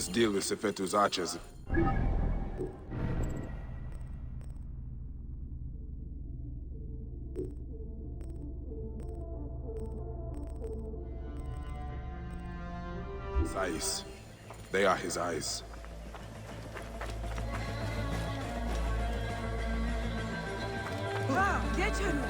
must deal with Sefetu's archers. His eyes. They are his eyes. Get him!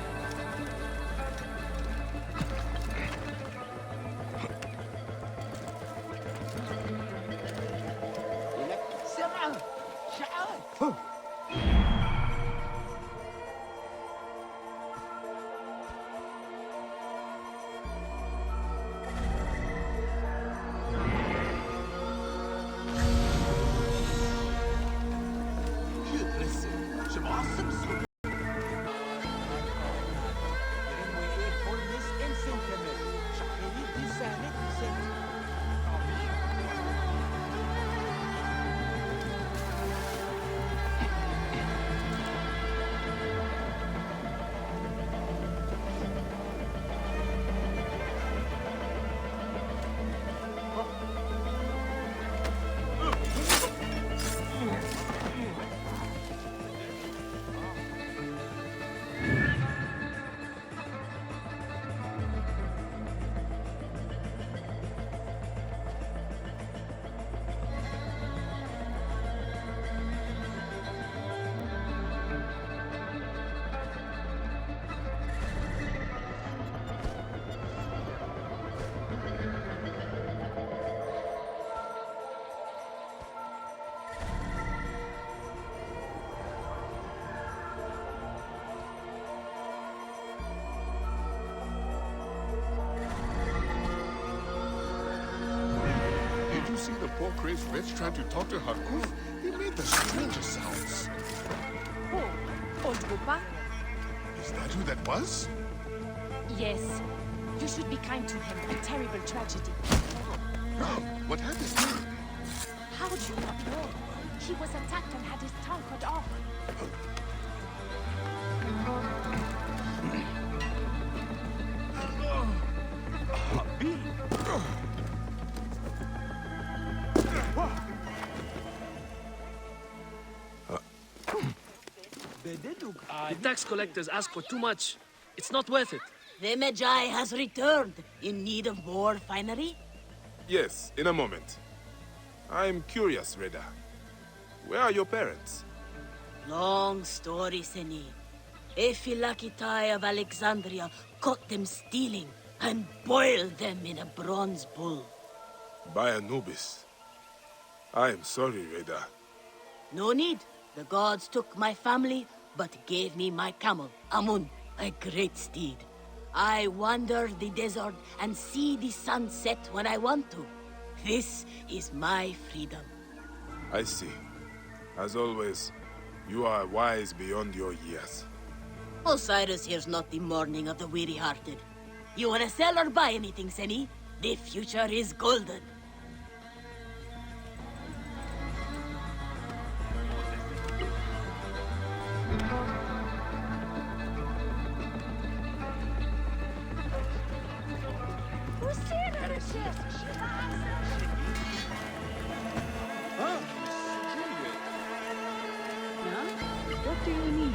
See the poor crazed wretch trying to talk to Haku? He made the strangest sounds. Oh, old Bupa? Is that who that was? Yes. You should be kind to him. A terrible tragedy. No, what happened? How would you not know? He was attacked and had his tongue cut off. The tax collectors ask for too much. It's not worth it. The Magi has returned, in need of more finery? Yes, in a moment. I'm curious, Reda. Where are your parents? Long story, Seni. Ephilakitai of Alexandria caught them stealing and boiled them in a bronze bull. By Anubis. I am sorry, Reda. No need. The gods took my family, but gave me my camel, Amun, a great steed. I wander the desert and see the sun set when I want to. This is my freedom. I see. As always, you are wise beyond your years. Osiris here's not the mourning of the weary-hearted. You wanna sell or buy anything, Seni? The future is golden. What do you need?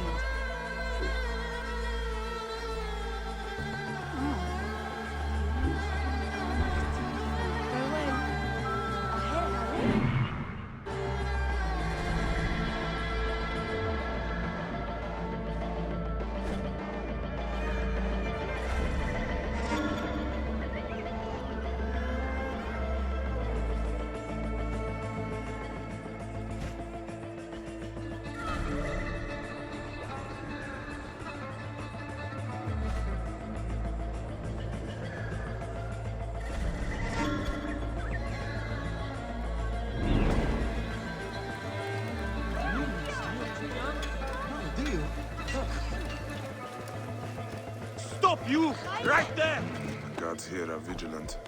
Stop, you! Right there! The gods here are vigilant.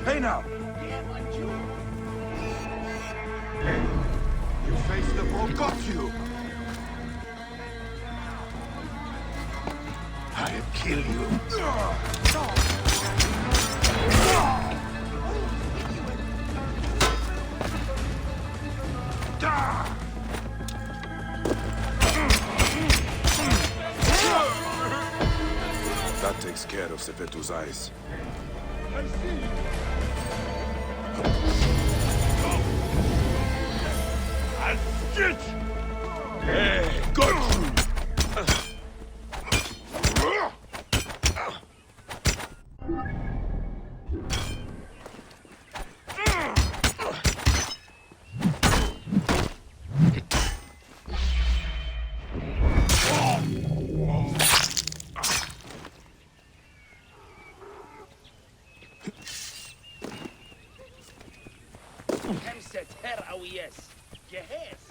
Hey now! You face the ball, got you! I'll kill you. That takes care of Sefetu's eyes. Hey, got you! Khaliset her awiyes. Jehes.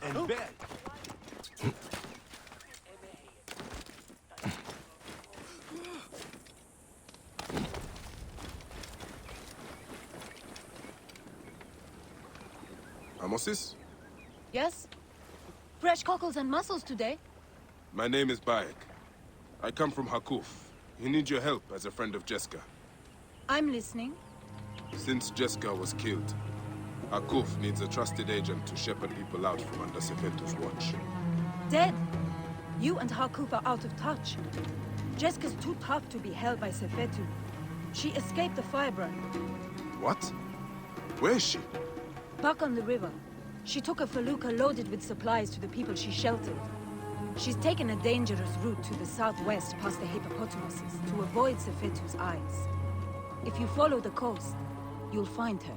And bed. Amosis? Yes? Fresh cockles and mussels today. My name is Bayek. I come from Hakuf. He needs your help as a friend of Jeska. I'm listening. Since Jeska was killed, Hakuf needs a trusted agent to shepherd people out from under Sefetu's watch. Dead. You and Haku are out of touch. Jeska's too tough to be held by Sefetu. She escaped the firebrand. What? Where is she? Back on the river. She took a felucca loaded with supplies to the people she sheltered. She's taken a dangerous route to the southwest past the hippopotamuses to avoid Sefetu's eyes. If you follow the coast, you'll find her.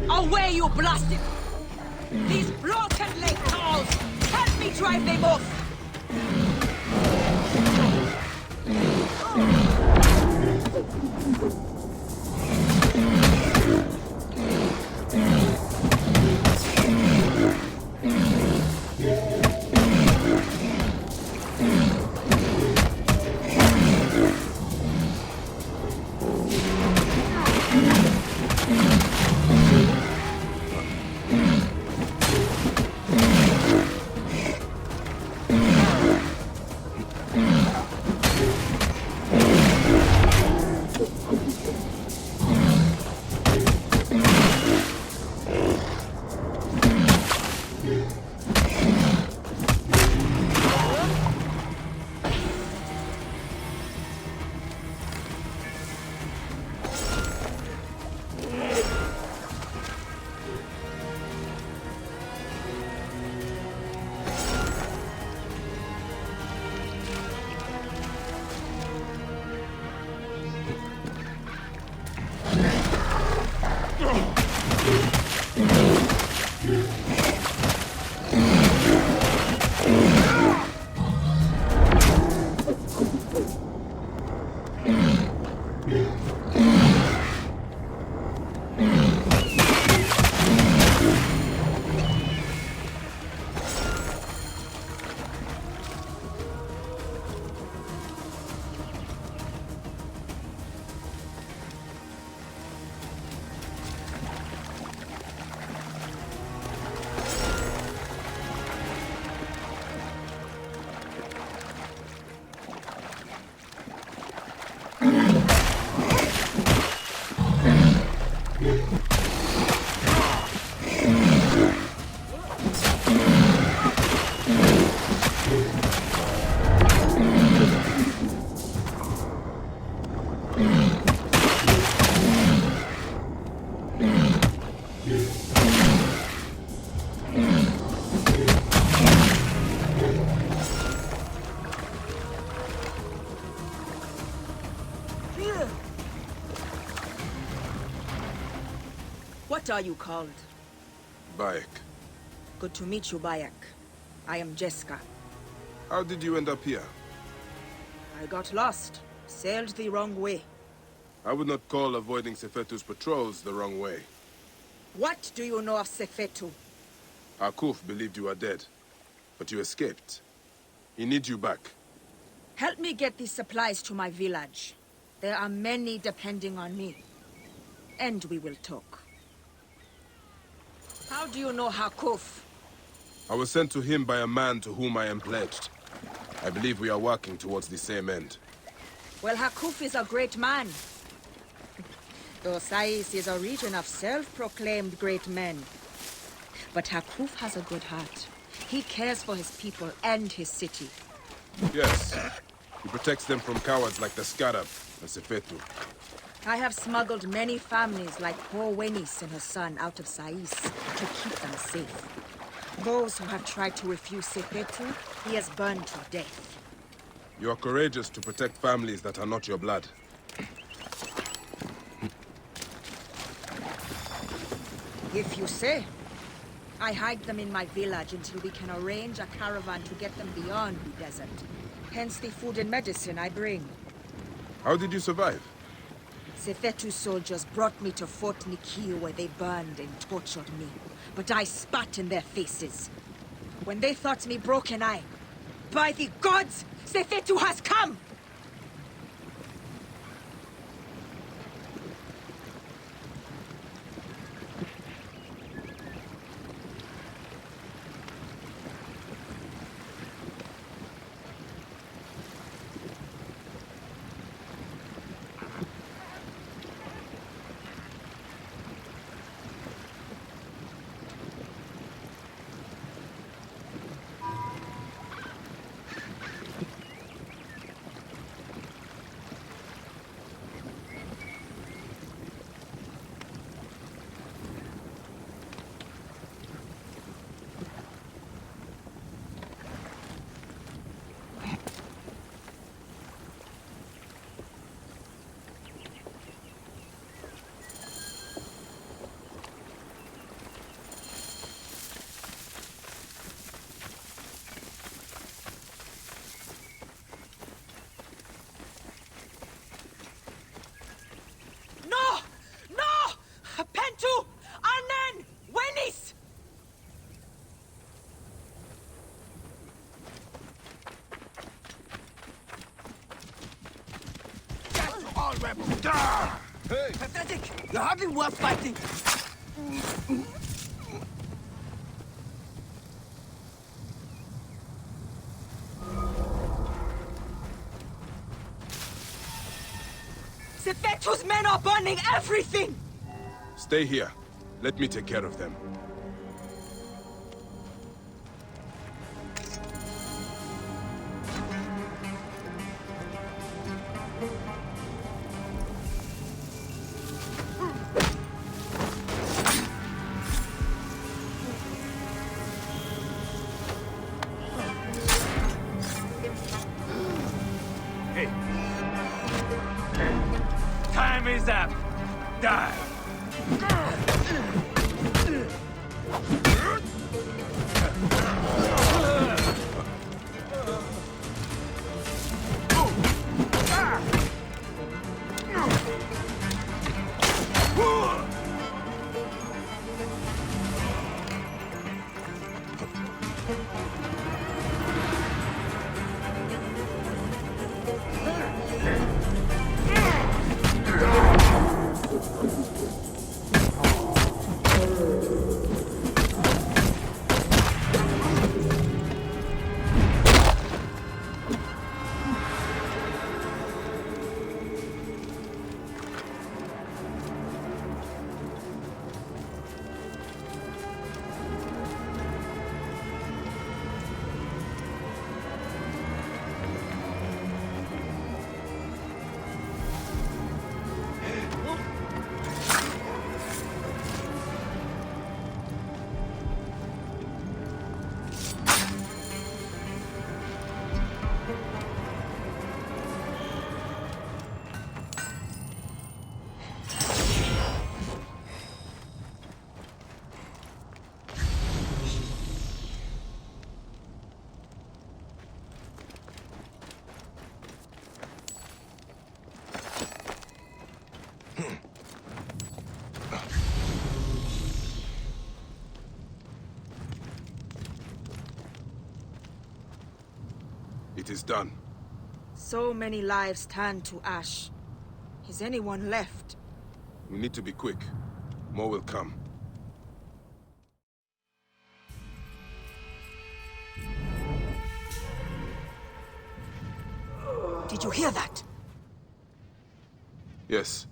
Away, you blasted! These broken leg cows! Help me drive them off! What are you called? Bayek. Good to meet you, Bayek. I am Jeska. How did you end up here? I got lost. Sailed the wrong way. I would not call avoiding Sefetu's patrols the wrong way. What do you know of Sefetu? Hakuf believed you were dead, but you escaped. He needs you back. Help me get these supplies to my village. There are many depending on me. And we will talk. How do you know Hakuf? I was sent to him by a man to whom I am pledged. I believe we are working towards the same end. Well, Hakuf is a great man. Though Sais is a region of self-proclaimed great men. But Hakuf has a good heart. He cares for his people and his city. Yes. He protects them from cowards like the Scarab and Sefetu. I have smuggled many families like poor Wenis and her son out of Sais to keep them safe. Those who have tried to refuse Sefetu, he has burned to death. You are courageous to protect families that are not your blood. If you say. I hide them in my village until we can arrange a caravan to get them beyond the desert. Hence the food and medicine I bring. How did you survive? Sefetu soldiers brought me to Fort Nikio where they burned and tortured me. But I spat in their faces. When they thought me broken, by the gods, Sefetu has come! Hey! Pathetic! You're hardly worth fighting! Sefetu's men are burning everything! Stay here. Let me take care of them. Time is up. Die. It is done. So many lives turned to ash. Is anyone left? We need to be quick. More will come. Did you hear that? Yes.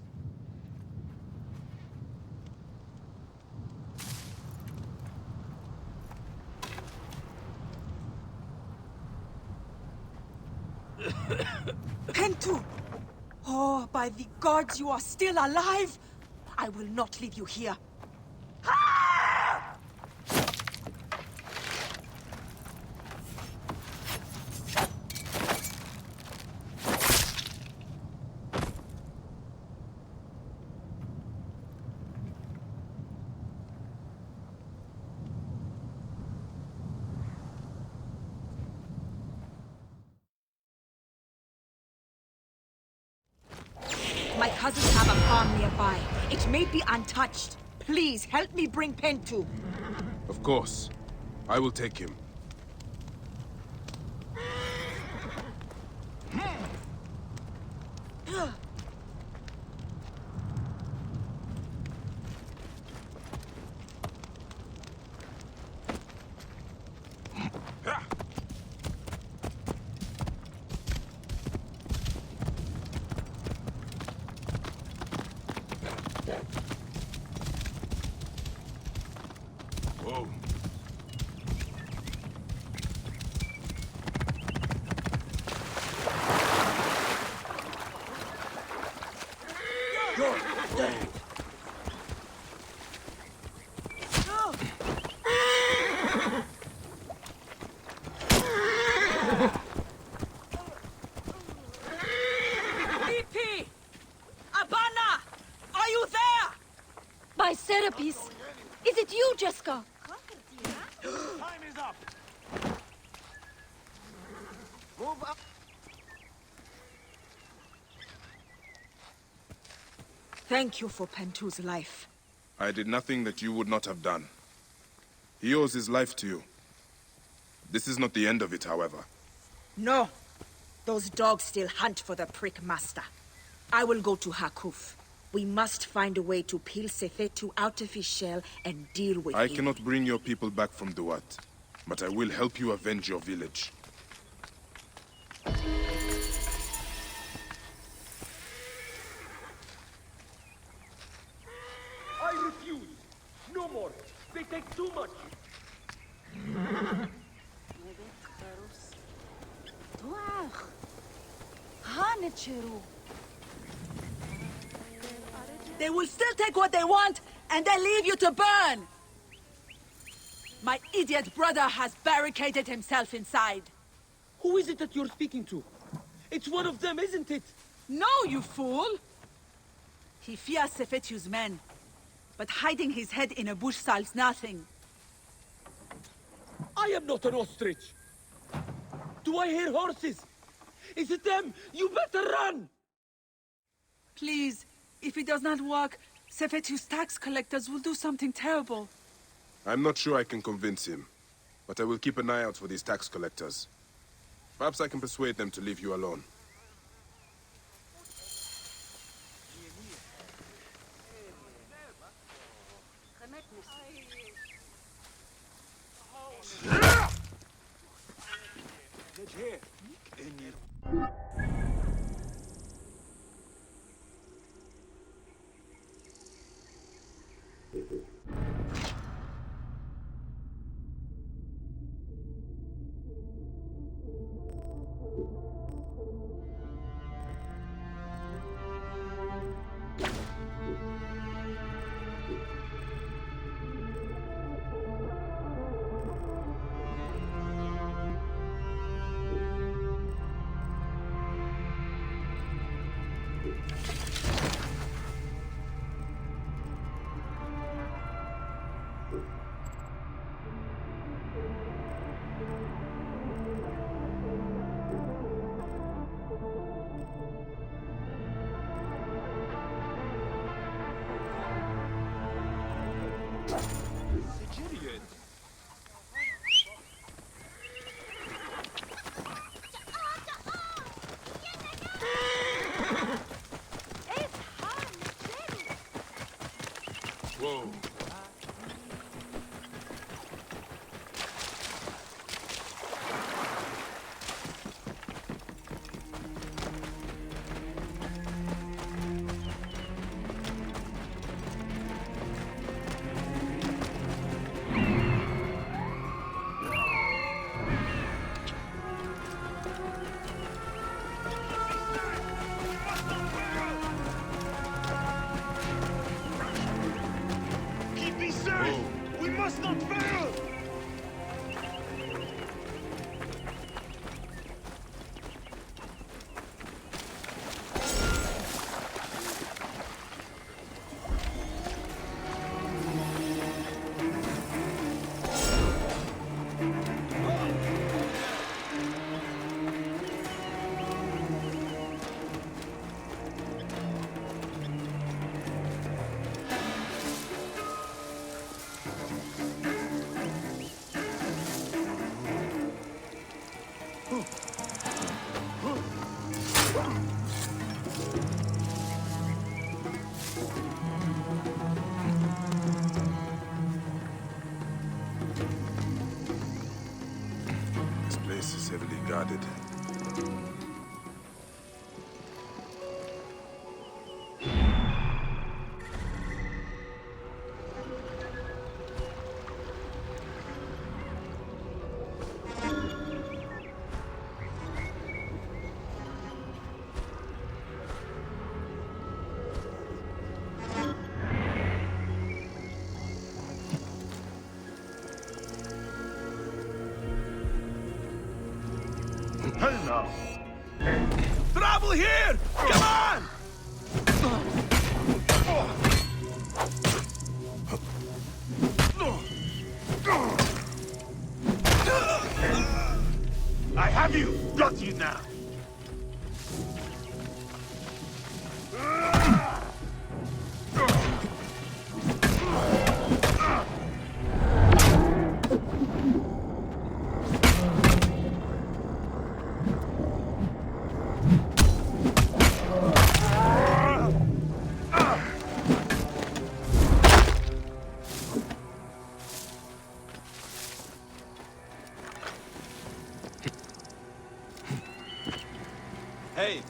Pentu! Oh, by the gods, you are still alive! I will not leave you here. My cousins have a farm nearby. It may be untouched. Please, help me bring Pentu. Of course. I will take him. Whoa. You're dead. BP! Abana! Are you there? By Serapis! Is it you, Jessica? Time is up. Move up. Thank you for Pentu's life. I did nothing that you would not have done. He owes his life to you. This is not the end of it, however. No. Those dogs still hunt for the prick master. I will go to Hakuf. We must find a way to peel Sefetu out of his shell and deal with I him. cannot bring your people back from Duat, but I will help you avenge your village. I refuse. No more. They take too much. They will still take what they want, and then leave you to burn! My idiot brother has barricaded himself inside. Who is it that you're speaking to? It's one of them, isn't it? No, you fool! He fears Sefetu's men, but hiding his head in a bush solves nothing. I am not an ostrich. Do I hear horses? Is it them? You better run! Please, if it does not work, Sefetu's tax collectors will do something terrible. I'm not sure I can convince him, but I will keep an eye out for these tax collectors. Perhaps I can persuade them to leave you alone. Here. This place is heavily guarded. Trouble here! Come on! I have you! Got you now! Hey!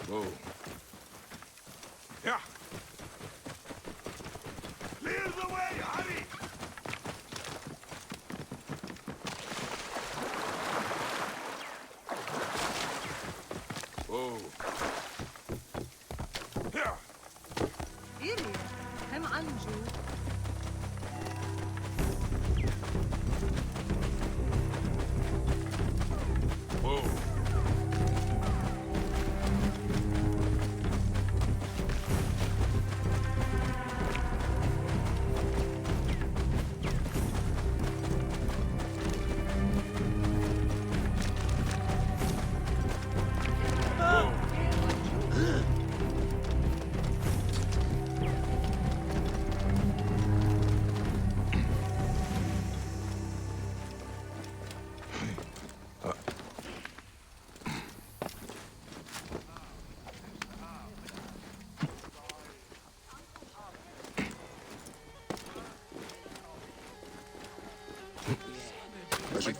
Whoa. Yeah. Clear the way, hurry! Whoa. Here. Ili, hem anju. Whoa.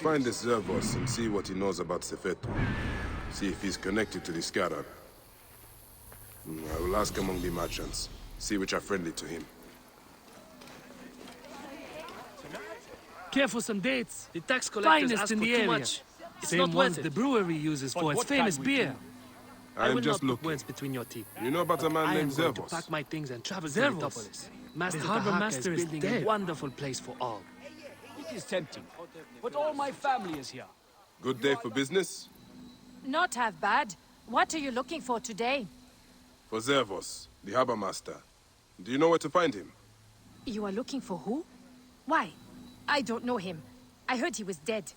find this Servos and see what he knows about Sefetu. See if he's connected to the Scarab. I will ask among the merchants, see which are friendly to him. Care for some dates. The tax collectors finest in the area. Same ones the brewery uses for its famous beer. I am just not looking. put words between your teeth. You know about a man named I am going to Servos? pack my things and travel to Metropolis. Master The harbor Tahaka master is is building dead. a wonderful place for all. It is tempting, but all my family is here. Good day for business? Not half bad. What are you looking for today? For Servos, the harbor master. Do you know where to find him? You are looking for who? Why? I don't know him. I heard he was dead.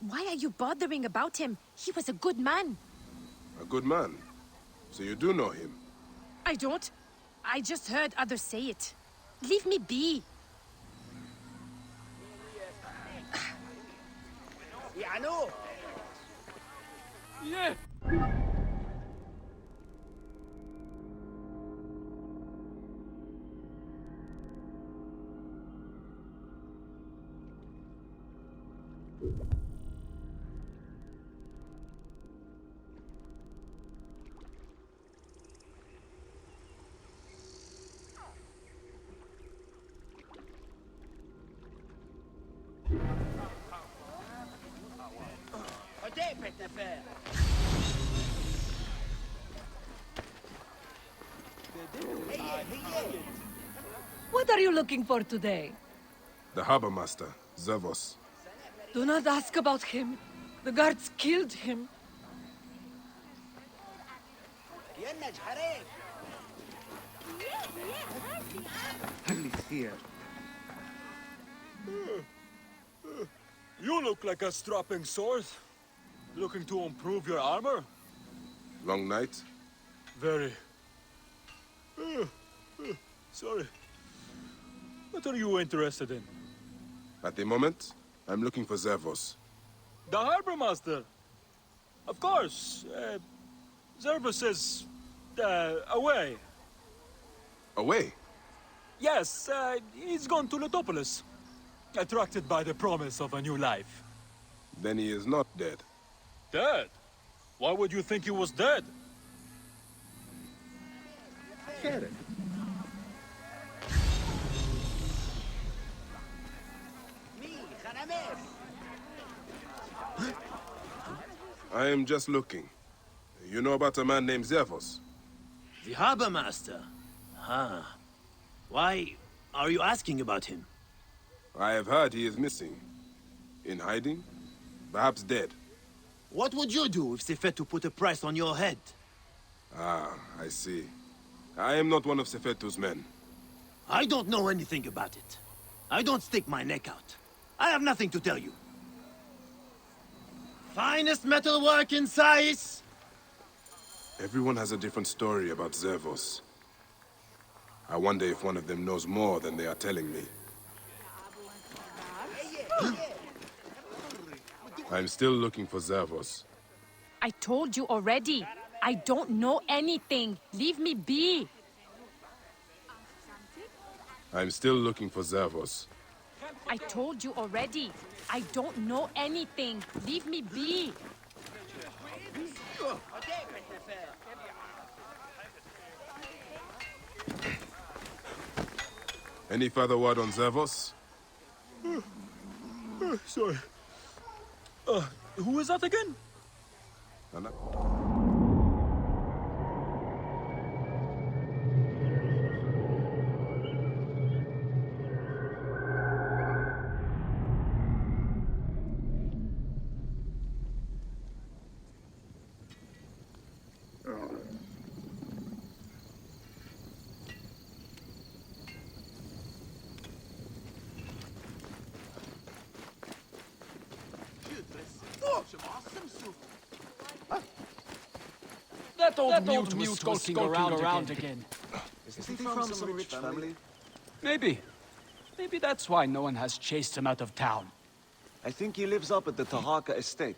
Why are you bothering about him? He was a good man. A good man. So you do know him? I don't. I just heard others say it. Leave me be. Yeah, I know. Yeah. What are you looking for today? The harbor master, Servos. Do not ask about him. The guards killed him. Here. You look like a strapping sword. Looking to improve your armor? Long night? Very. Sorry. What are you interested in? At the moment, I'm looking for Servos. The harbor master. Of course. Servos is away. Away? Yes, he's gone to Letopolis. Attracted by the promise of a new life. Then he is not dead. Dead? Why would you think he was dead? I am just looking. You know about a man named Servos? The harbor master? Huh. Why are you asking about him? I have heard he is missing. In hiding? Perhaps dead. What would you do if Sefetu put a price on your head? Ah, I see. I am not one of Sefetu's men. I don't know anything about it. I don't stick my neck out. I have nothing to tell you. Finest metalwork in Sais! Everyone has a different story about Servos. I wonder if one of them knows more than they are telling me. I'm still looking for Servos. I told you already. I don't know anything. Leave me be. I'm still looking for Servos. I told you already. I don't know anything. Leave me be. Any further word on Servos? Sorry. Who is that again? That old mute was skulking around again. Is he from some rich family? Maybe. Maybe that's why no one has chased him out of town. I think he lives up at the Tahaka estate.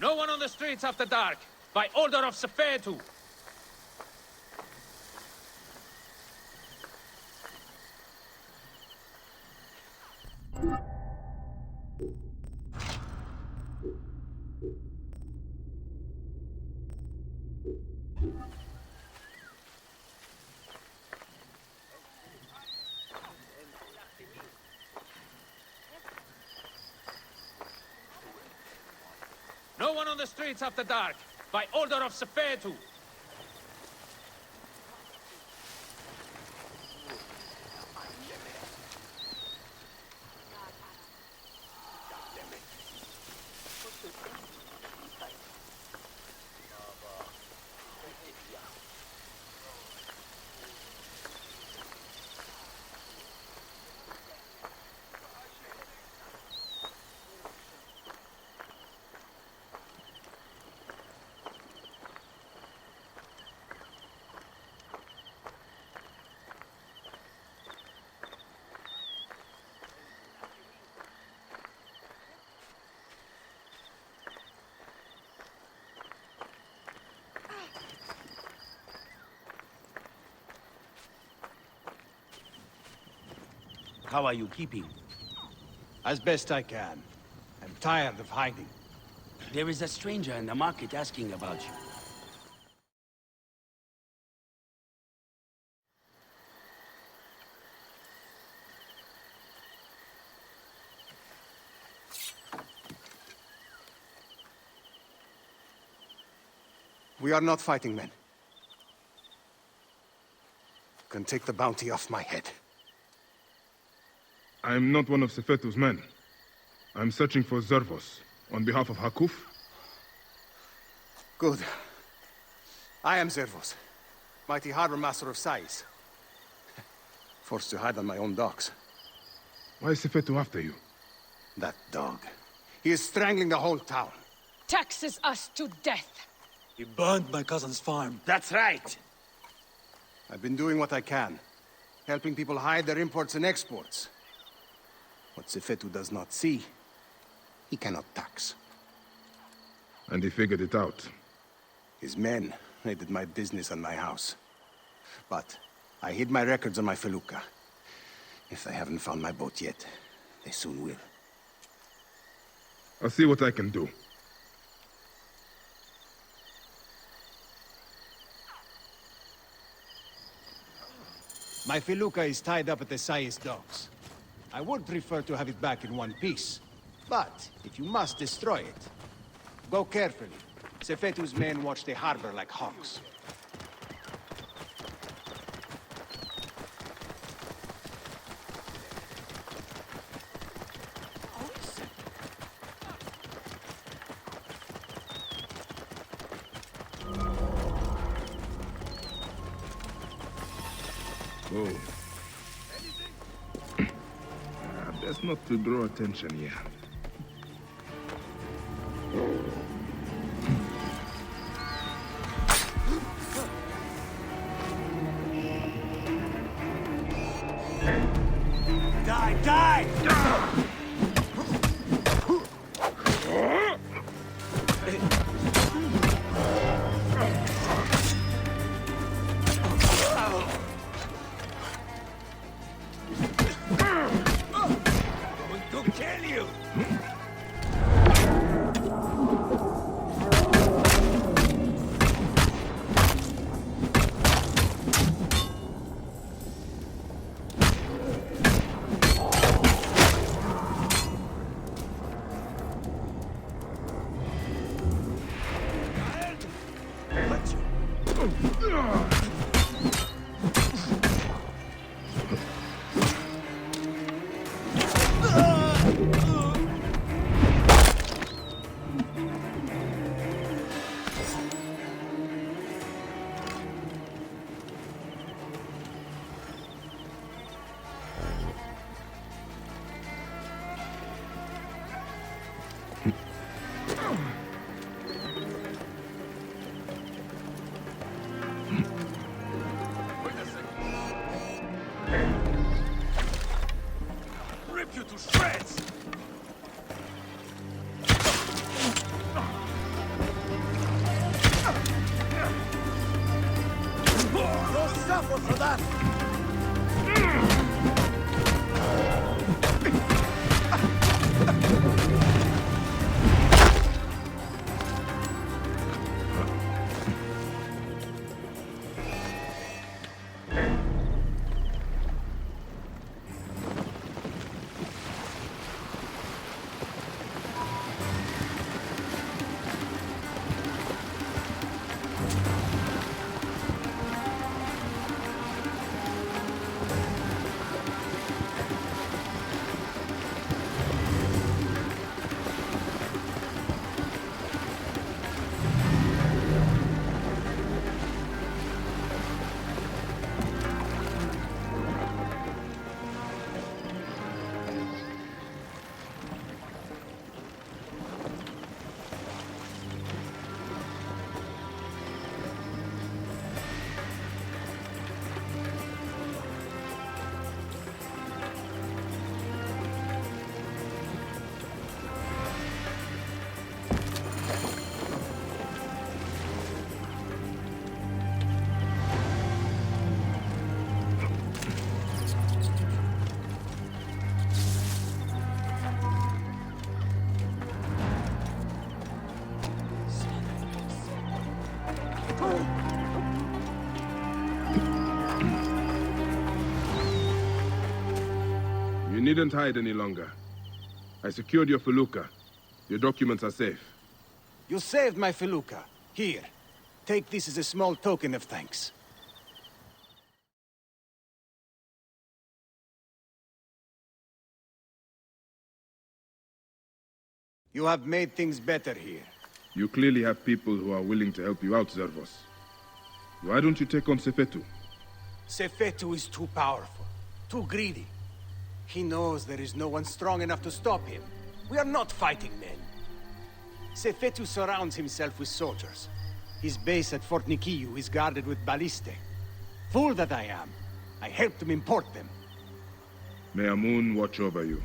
No one on the streets after dark, by order of Sefetu. No one on the streets after dark, by order of Sefetu. How are you keeping? As best I can. I'm tired of hiding. There is a stranger in the market asking about you. We are not fighting men. You can take the bounty off my head. I'm not one of Sefetu's men. I'm searching for Servos, on behalf of Haku. Good. I am Servos, mighty harbor master of Sais. Forced to hide on my own docks. Why is Sefetu after you? That dog. He is strangling the whole town. Taxes us to death. He burned my cousin's farm. That's right! I've been doing what I can, helping people hide their imports and exports. What Sefetu does not see, he cannot tax. And he figured it out. His men raided my business and my house. But I hid my records on my felucca. If they haven't found my boat yet, they soon will. I'll see what I can do. My felucca is tied up at the Sais docks. I would prefer to have it back in one piece. But if you must destroy it, go carefully. Sefetu's men watch the harbor like hawks. Oh. Best not to draw attention here. Die! Die! suffer for that! You needn't hide any longer. I secured your felucca. Your documents are safe. You saved my felucca. Here. Take this as a small token of thanks. You have made things better here. You clearly have people who are willing to help you out, Servos. Why don't you take on Sefetu? Sefetu is too powerful, too greedy. He knows there is no one strong enough to stop him. We are not fighting men. Sefetu surrounds himself with soldiers. His base at Fort Nikiu is guarded with ballistae. Fool that I am. I helped him import them. May Amun watch over you.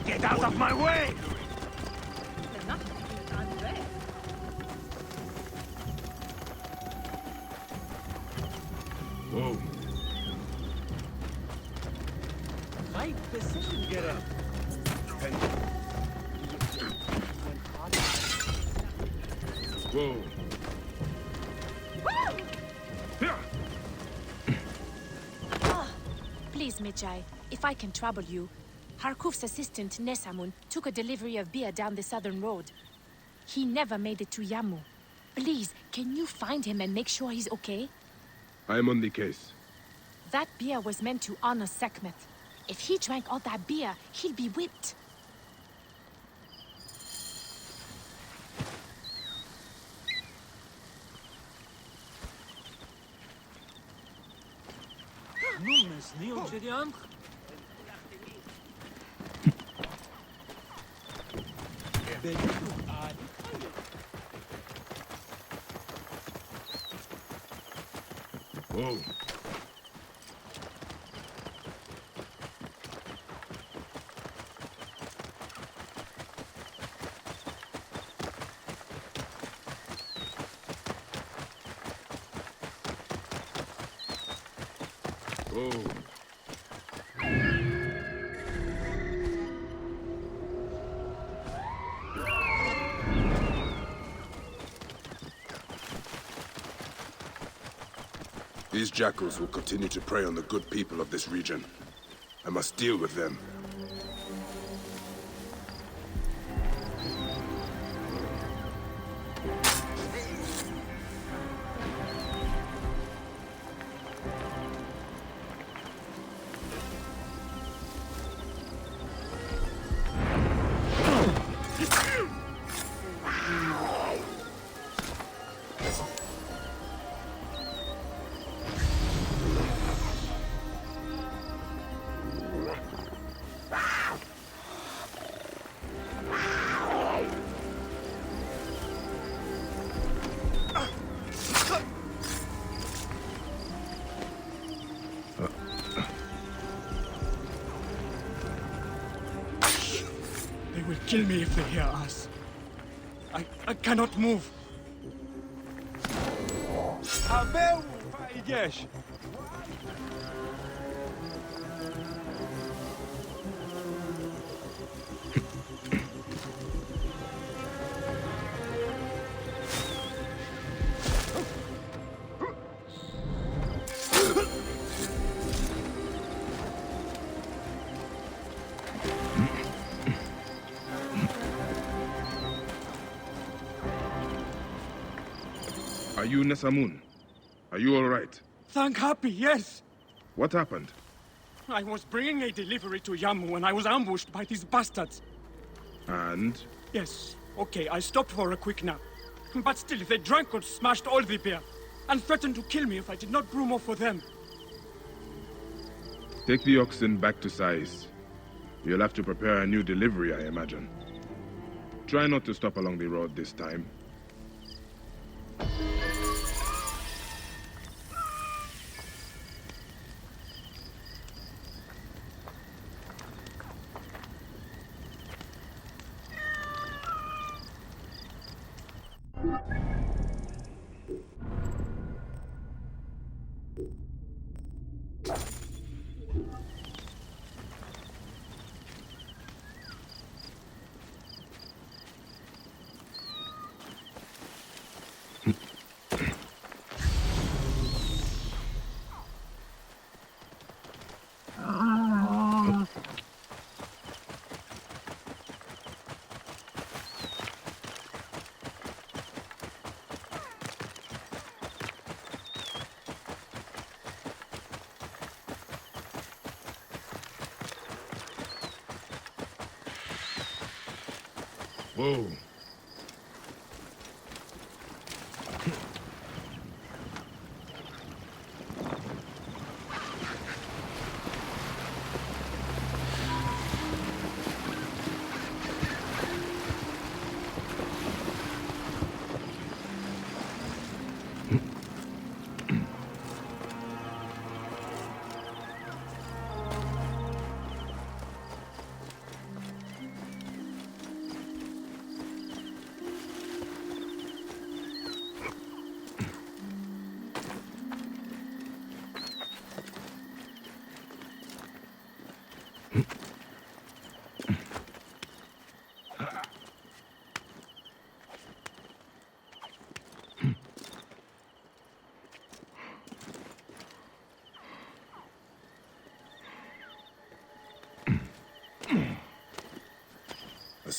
Get out of my way! Whoa. Right decision, Giza. Whoa. Medjay, if I can trouble you. Harkuf's assistant, Nesamun, took a delivery of beer down the southern road. He never made it to Yamu. Please, can you find him and make sure he's okay? I'm on the case. That beer was meant to honor Sekhmet. If he drank all that beer, he'll be whipped. Whoa. Whoa. These jackals will continue to prey on the good people of this region. I must deal with them. They will kill me if they hear us. I cannot move. Are you Nesamun? Are you all right? Thank Happy, yes. What happened? I was bringing a delivery to Yamu when I was ambushed by these bastards. And? Yes, okay, I stopped for a quick nap. But still, they drank and smashed all the beer, and threatened to kill me if I did not brew more for them. Take the oxen back to Sais. You'll have to prepare a new delivery, I imagine. Try not to stop along the road this time. Whoa.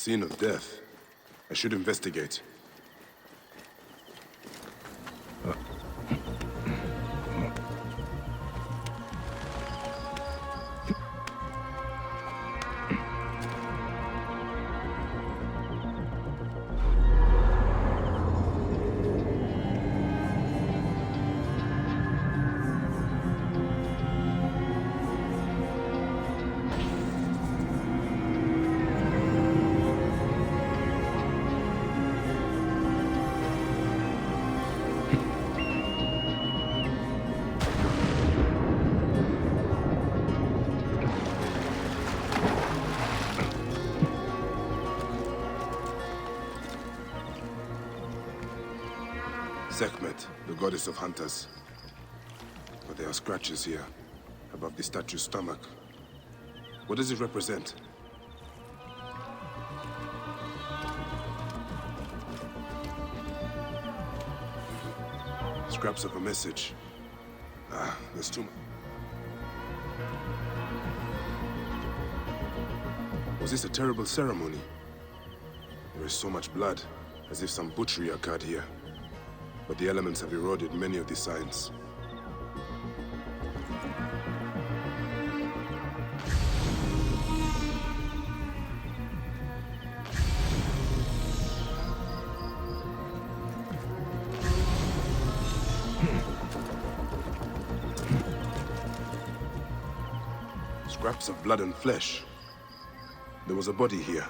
scene of death. I should investigate. Sekhmet, the goddess of hunters. But there are scratches here, above the statue's stomach. What does it represent? Scraps of a message. Ah, there's too much. Was this a terrible ceremony? There is so much blood, as if some butchery occurred here. But the elements have eroded many of the signs. Scraps of blood and flesh. There was a body here.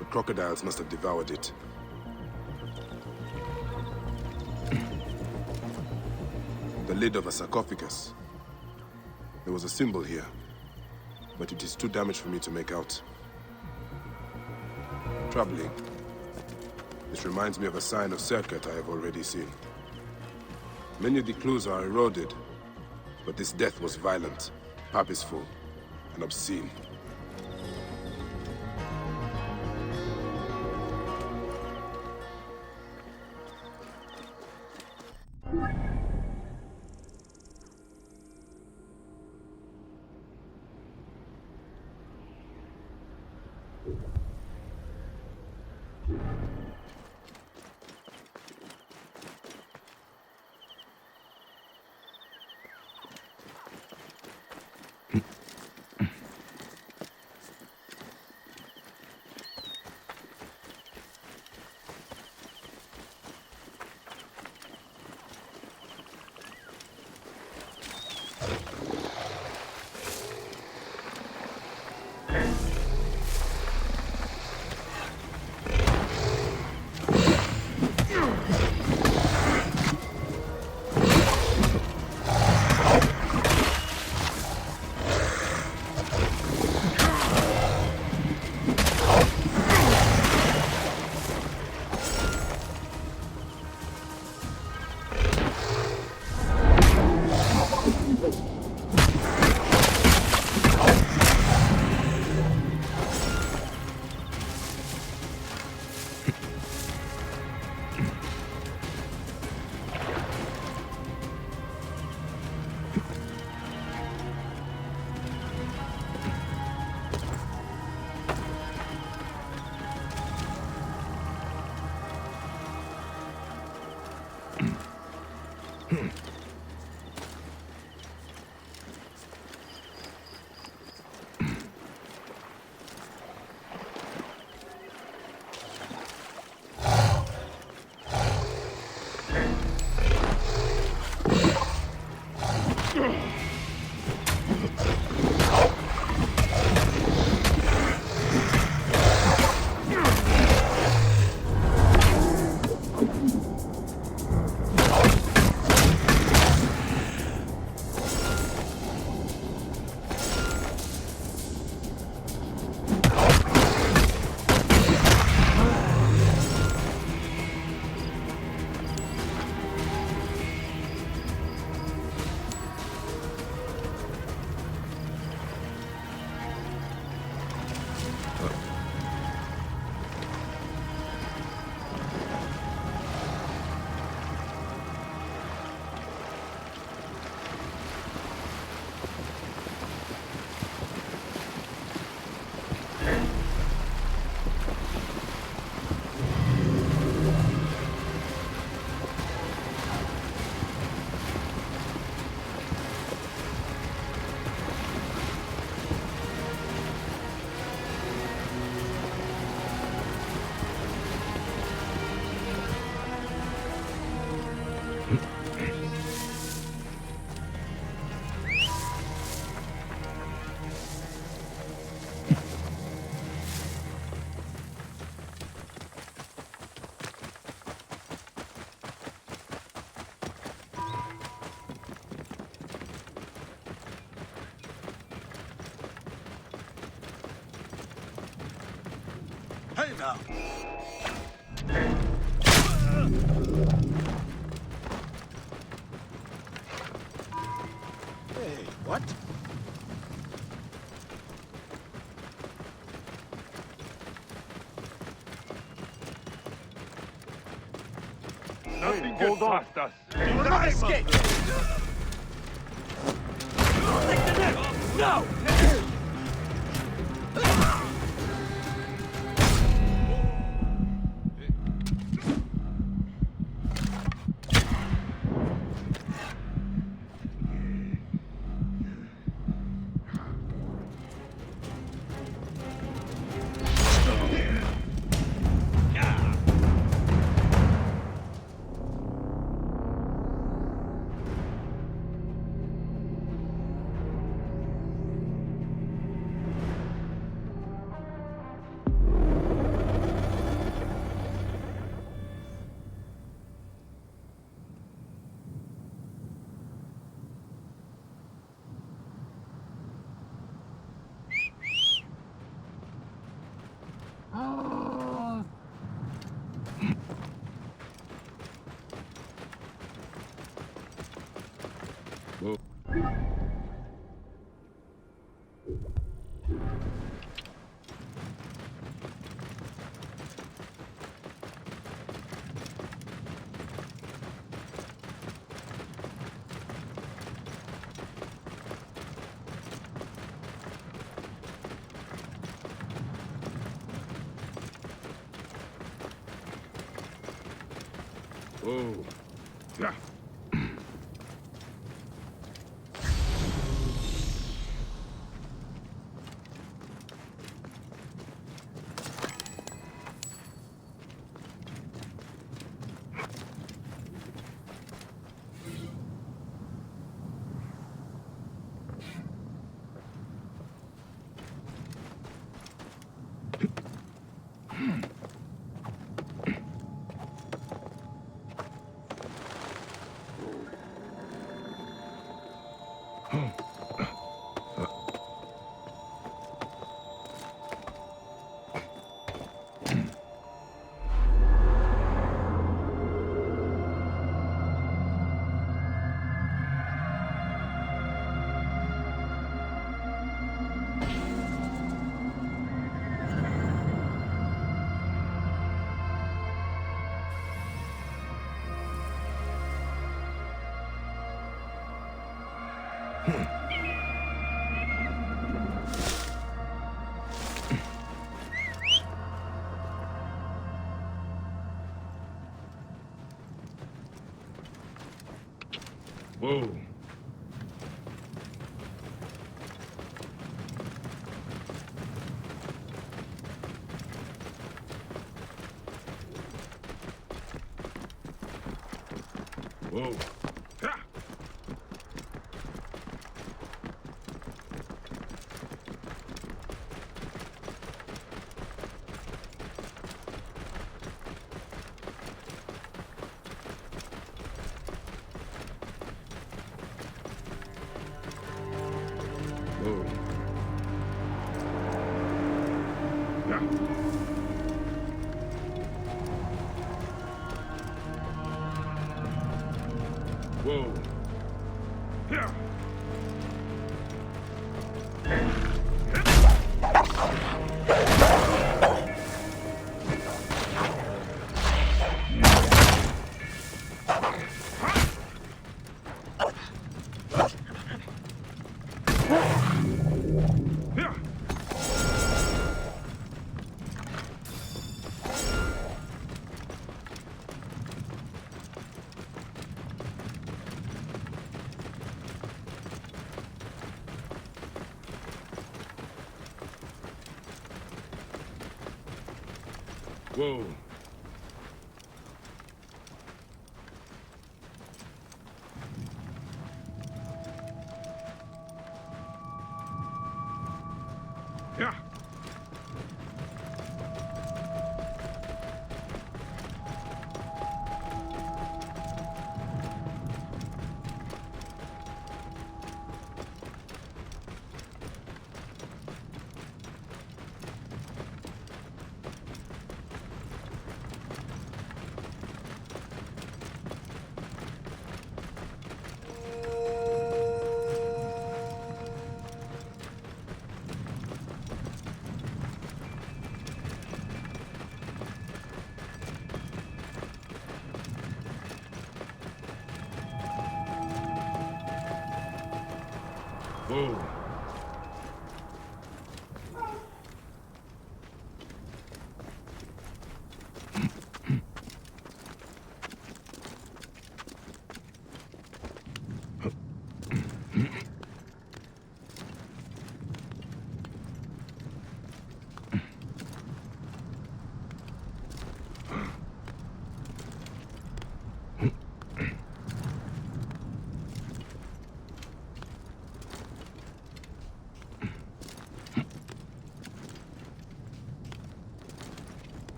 The crocodiles must have devoured it. The lid of a sarcophagus. There was a symbol here, but it is too damaged for me to make out. Troubling. This reminds me of a sign of circuit I have already seen. Many of the clues are eroded, but this death was violent, purposeful, and obscene. Hey now! Hey, what? Nothing gets past us. You will not escape! Take the net! No! Oh. Yeah. Whoa. Whoa. Ha! Whoa. Yeah. Whoa. Yeah. Whoa. Yeah. Boom.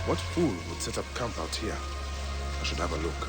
What fool would set up camp out here? I should have a look.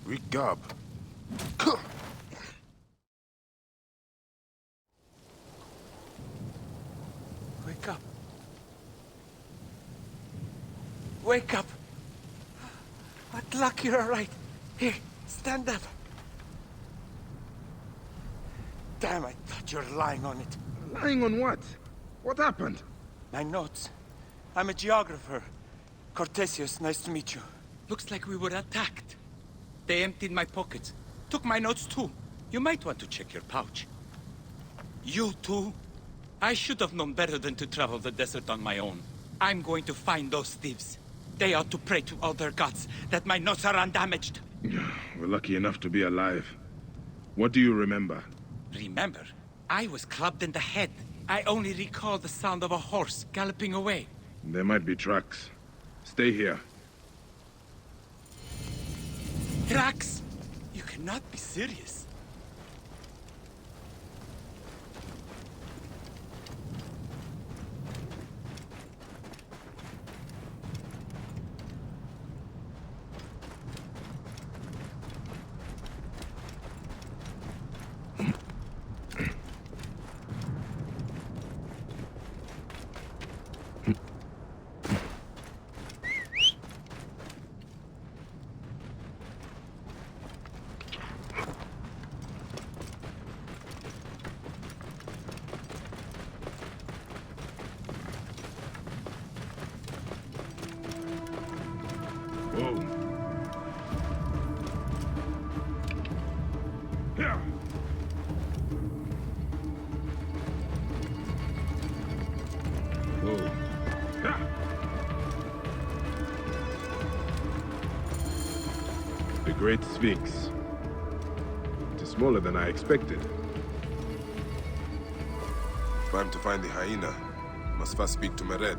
Regab. Wake up. Wake up. What luck you're all right. Here, stand up. Damn, I thought you were lying on it. Lying on what? What happened? My notes. I'm a geographer. Cortesius, nice to meet you. Looks like we were attacked. They emptied my pockets. Took my notes too. You might want to check your pouch. You too? I should have known better than to travel the desert on my own. I'm going to find those thieves. They ought to pray to all their gods that my notes are undamaged. We're lucky enough to be alive. What do you remember? Remember, I was clubbed in the head. I only recall the sound of a horse galloping away. There might be tracks. Stay here. Tracks? You cannot be serious. The Great Sphinx. It is smaller than I expected. If I'm to find the hyena, must first speak to Mered,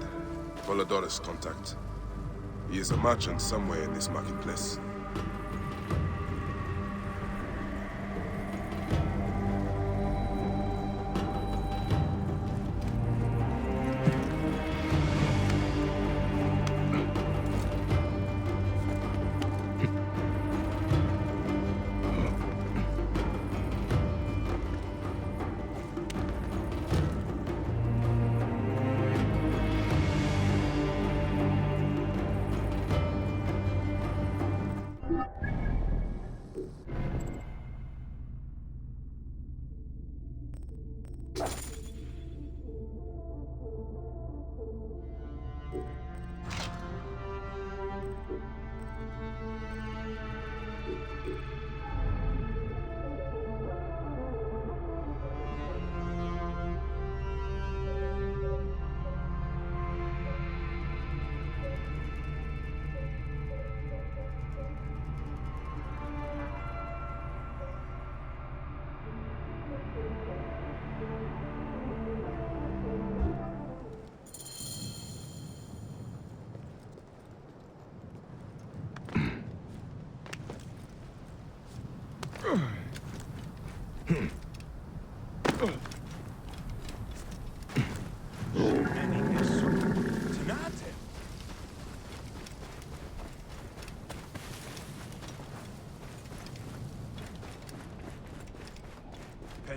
Polydorus' contact. He is a merchant somewhere in this marketplace.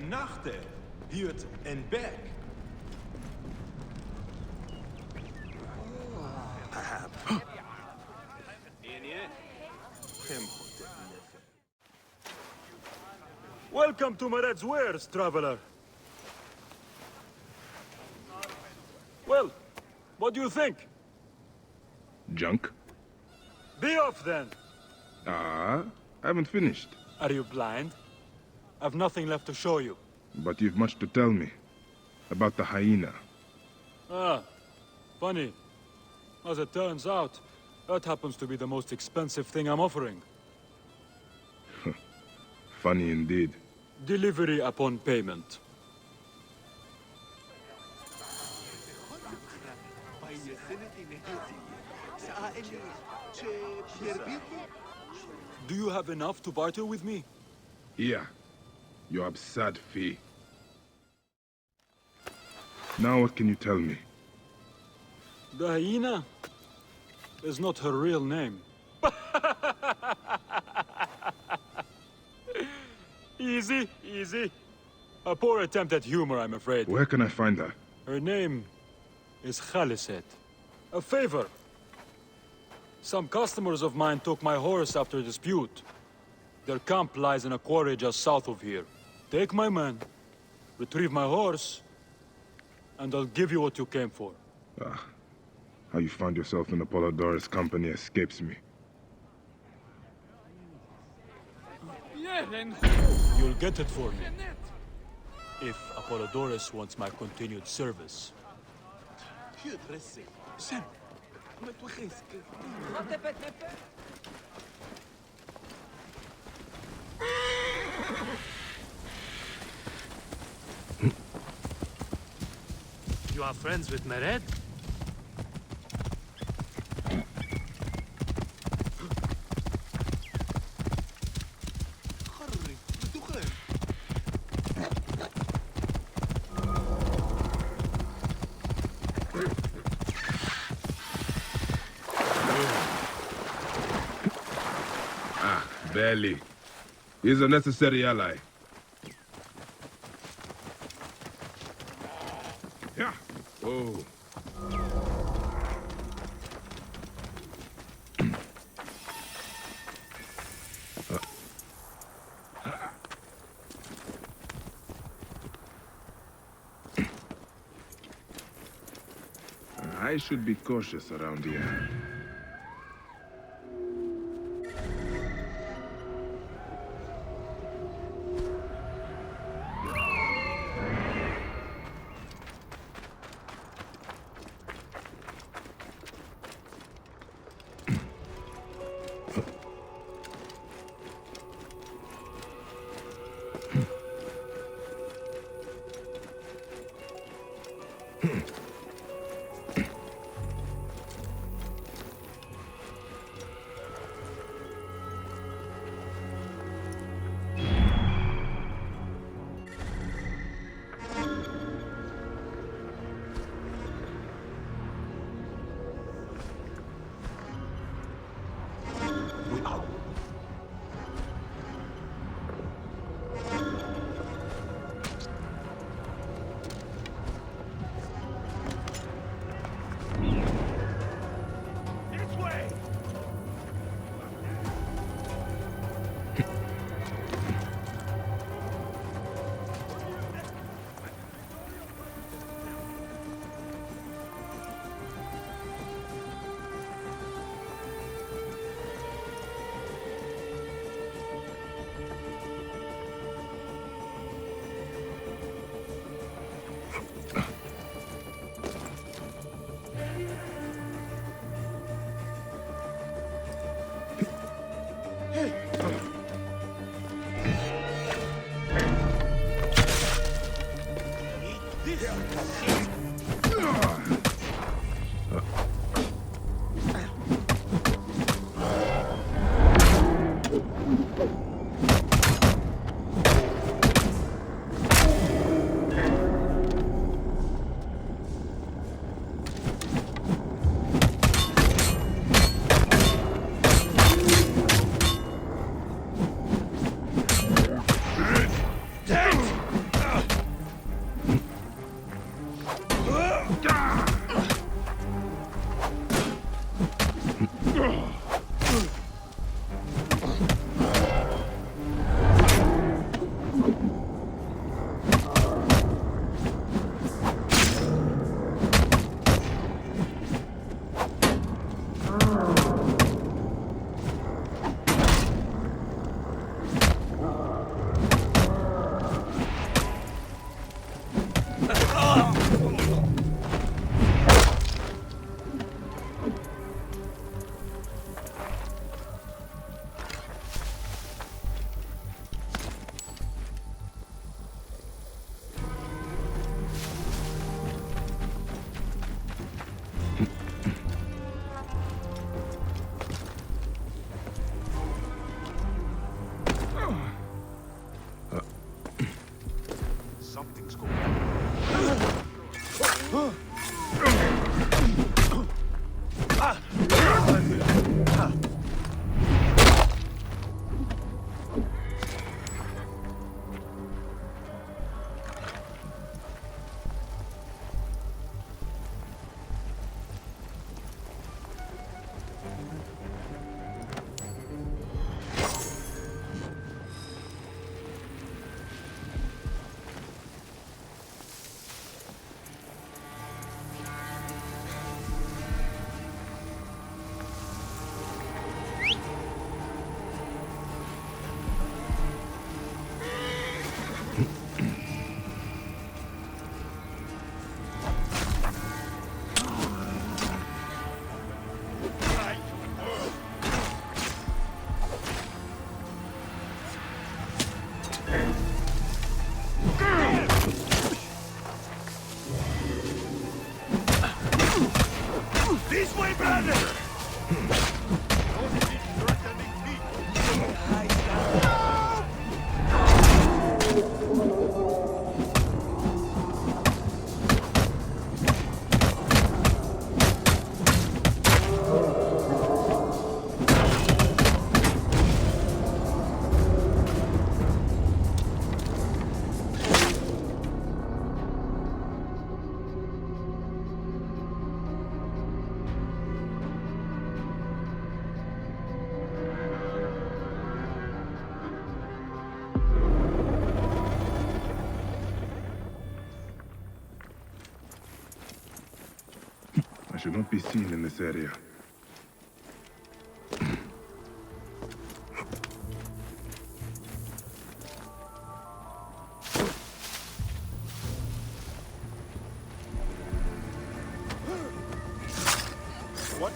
nachte, huurt en berg. Welcome to Mared's wares, traveler. Well, what do you think? Junk? Be off then! I haven't finished. Are you blind? I've nothing left to show you. But you've much to tell me. About the hyena. Ah, funny. As it turns out, that happens to be the most expensive thing I'm offering. Funny indeed. Delivery upon payment. Do you have enough to barter with me? Yeah. Your absurd fee. Now what can you tell me? The hyena is not her real name. Easy, easy. A poor attempt at humor, I'm afraid. Where can I find her? Her name is Khaliset. A favor. Some customers of mine took my horse after a dispute. Their camp lies in a quarry just south of here. Take my man, retrieve my horse, and I'll give you what you came for. How you found yourself in Apollodorus' company escapes me. You'll get it for me. If Apollodorus wants my continued service. You are friends with Mered? Barely. He's a necessary ally. Yeah. Oh. I should be cautious around here. I should not be seen in this area. What?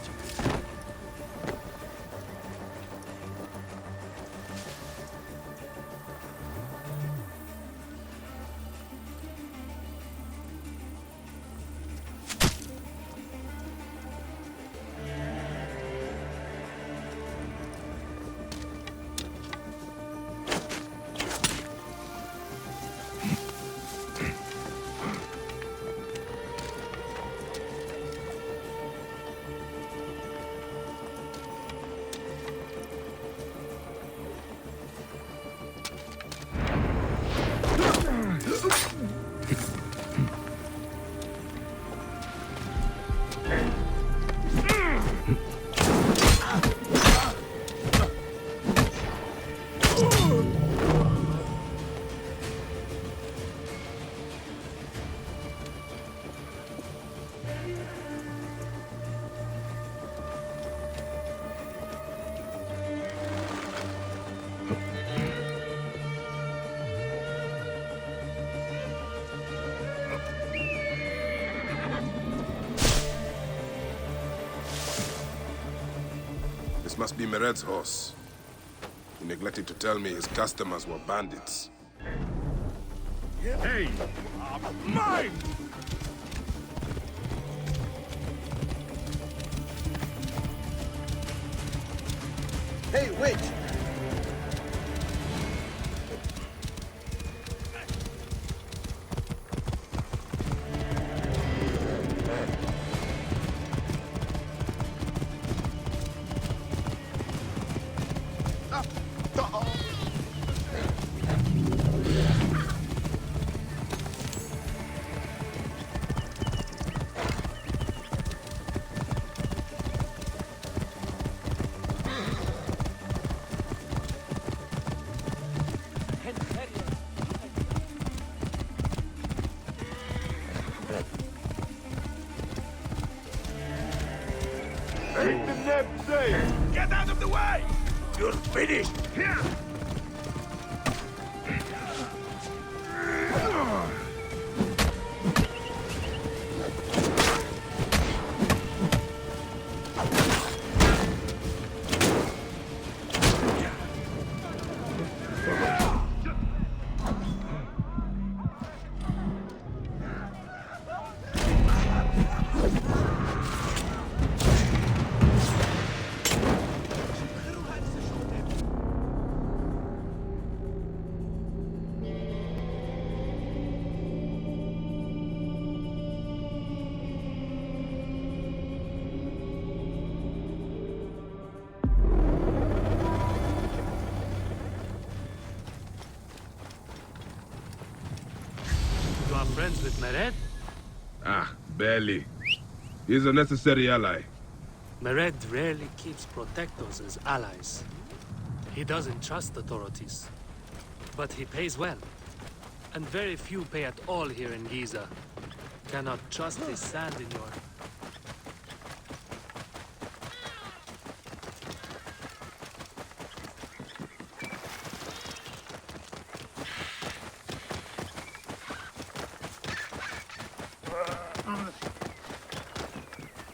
This must be Mered's horse. He neglected to tell me his customers were bandits. Hey! Mine! Hey, wait! Keep the net safe! Get out of the way! You're finished! Here! Friends with Mered? Ah, barely. He's a necessary ally. Mered rarely keeps protectors as allies. He doesn't trust authorities. But he pays well. And very few pay at all here in Giza. Cannot trust this sand in your...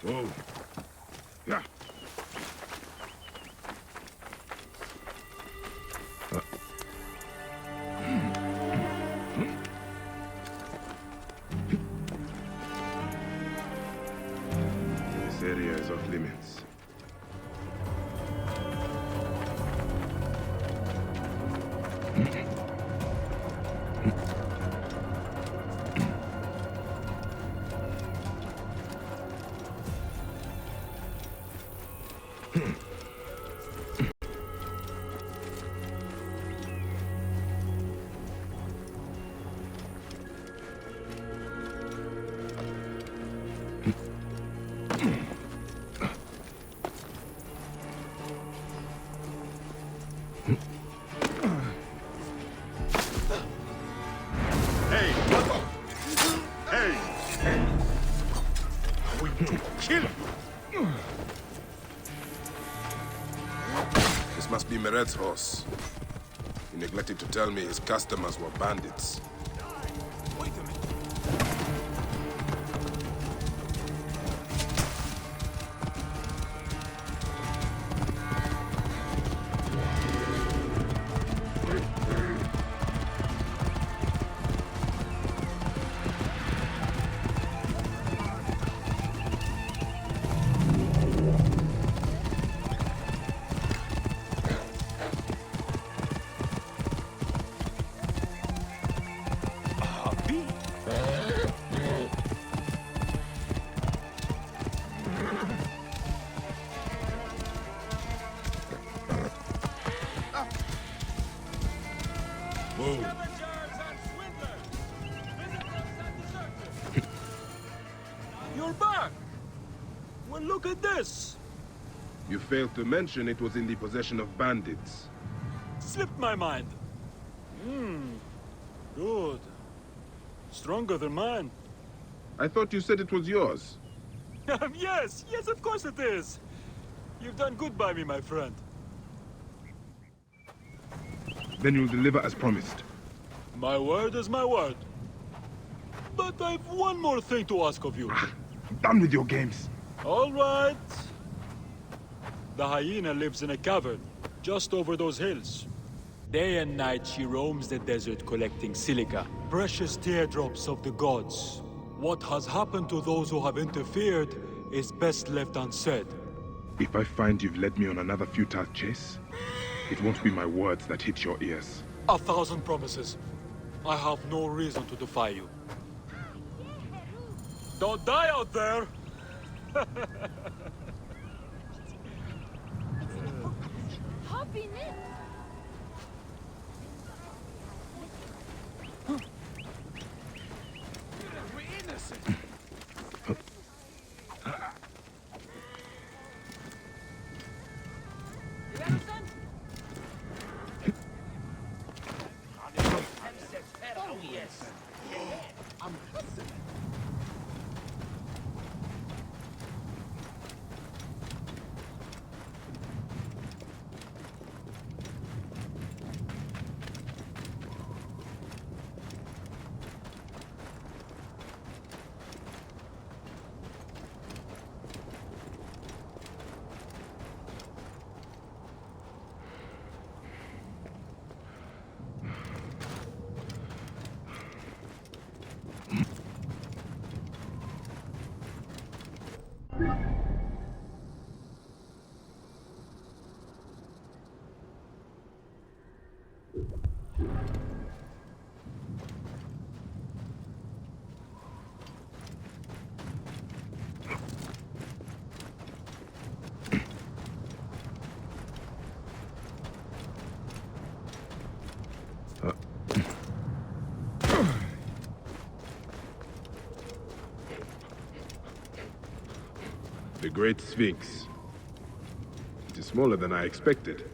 Whoa. Yeah. This area is off limits. Must be Meret's horse. He neglected to tell me his customers were bandits. Wait a minute. You're back! Well, look at this! You failed to mention it was in the possession of bandits. Slipped my mind. Good. Stronger than mine. I thought you said it was yours. Yes, of course it is. You've done good by me, my friend. Then you'll deliver as promised. My word is my word. But I've one more thing to ask of you. I'm done with your games. All right. The hyena lives in a cavern, just over those hills. Day and night she roams the desert collecting silica, precious teardrops of the gods. What has happened to those who have interfered is best left unsaid. If I find you've led me on another futile chase, it won't be my words that hit your ears. 1,000 promises. I have no reason to defy you. Don't die out there! The Great Sphinx. It is smaller than I expected.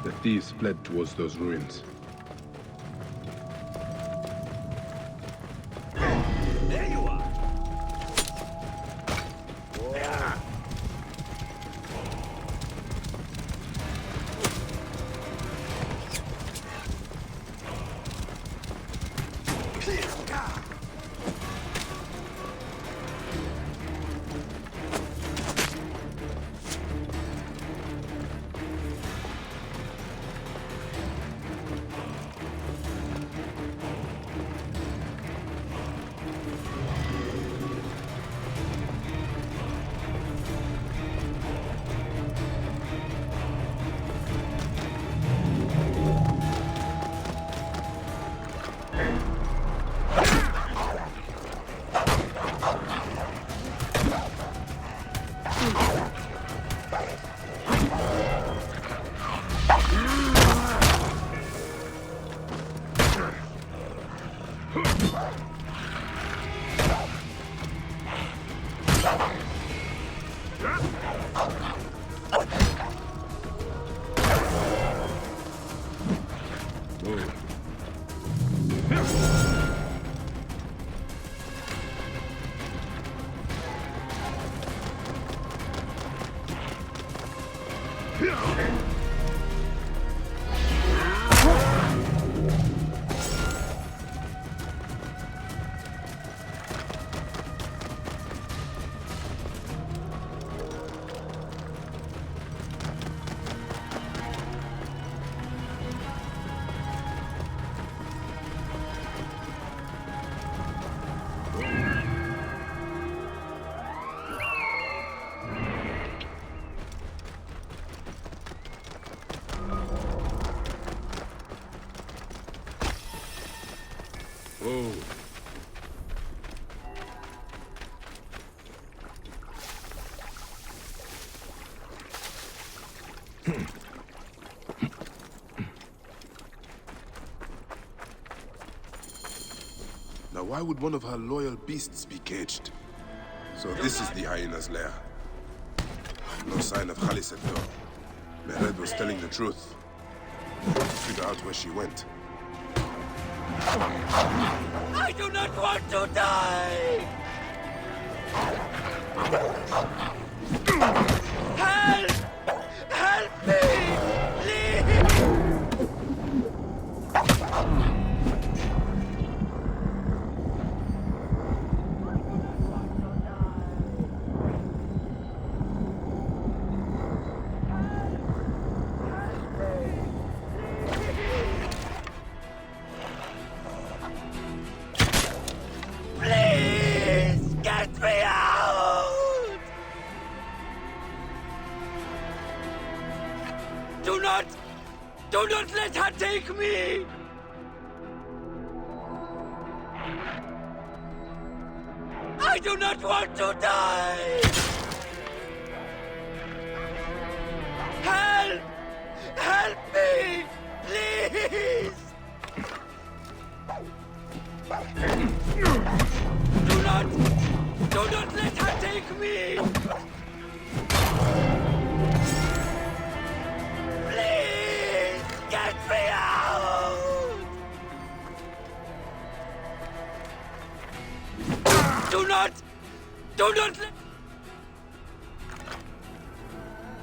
The thieves fled towards those ruins. There you are! Whoa. Now why would one of her loyal beasts be caged? So this is the hyena's lair. No sign of Khaliset though. Mered was telling the truth. To figure out where she went. I do not want to die! Help! Help me! Please! Please! Get me out! Do not let her take me! I do not want to die! Help! Help me! Please! Do not let her take me! Please! Get me out! Do not let...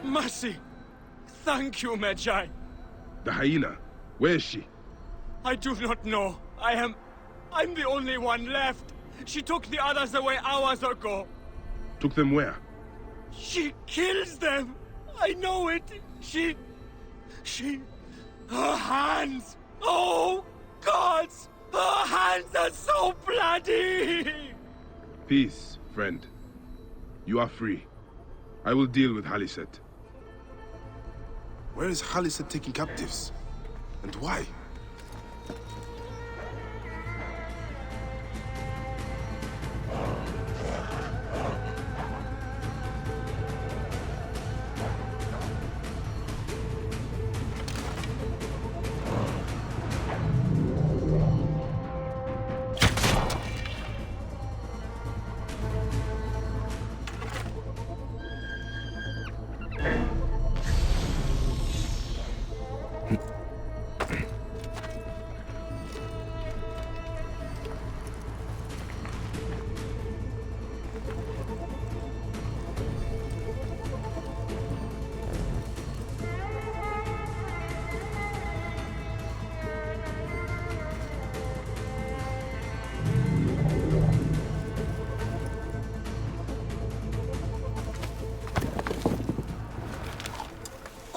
Mercy! Thank you, Magi. The hyena, where is she? I do not know. I'm the only one left. She took the others away hours ago. Took them where? She kills them. I know it. Her hands. Oh, gods. Her hands are so bloody. Peace, friend. You are free. I will deal with Khaliset. Where is Khaliset taking captives? And why?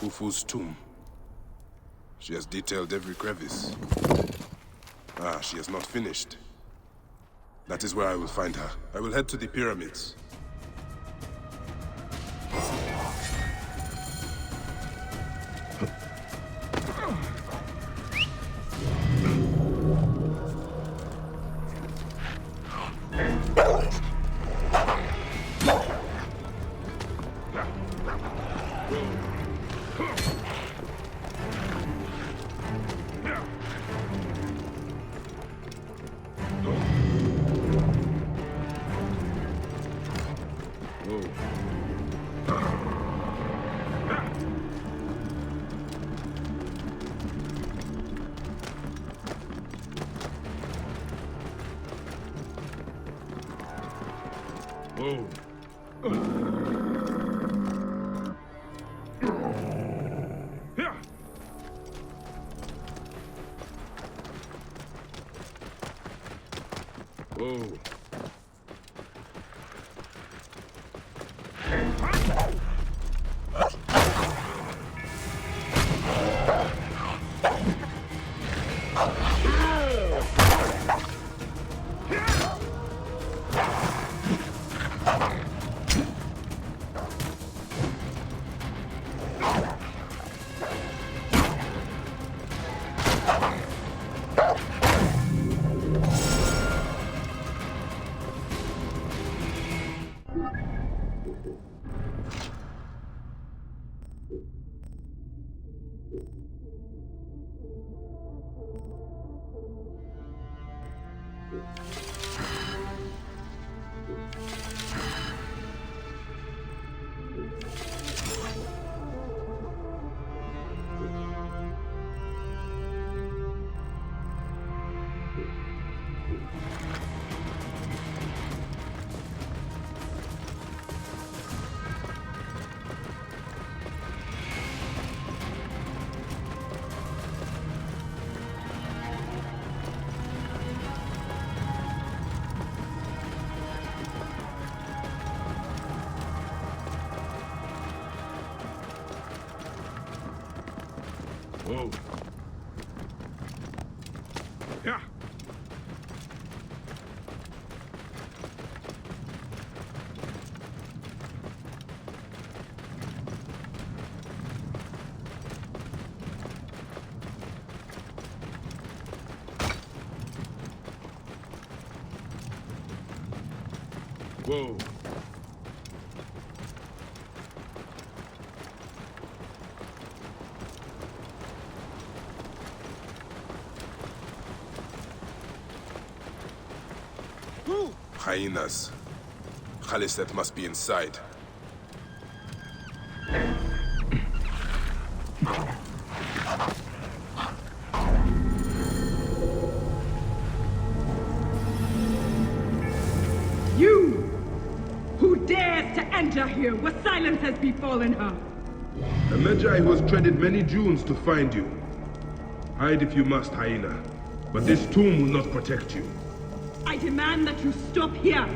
Khufu's tomb. She has detailed every crevice. Ah, she has not finished. That is where I will find her. I will head to the pyramids. Whoa. Yeah. Whoa. Hyenas. Khaliset must be inside. You! Who dares to enter here where silence has befallen her? The Magi who has treaded many dunes to find you. Hide if you must, hyena. But this tomb will not protect you. I demand that you stop here.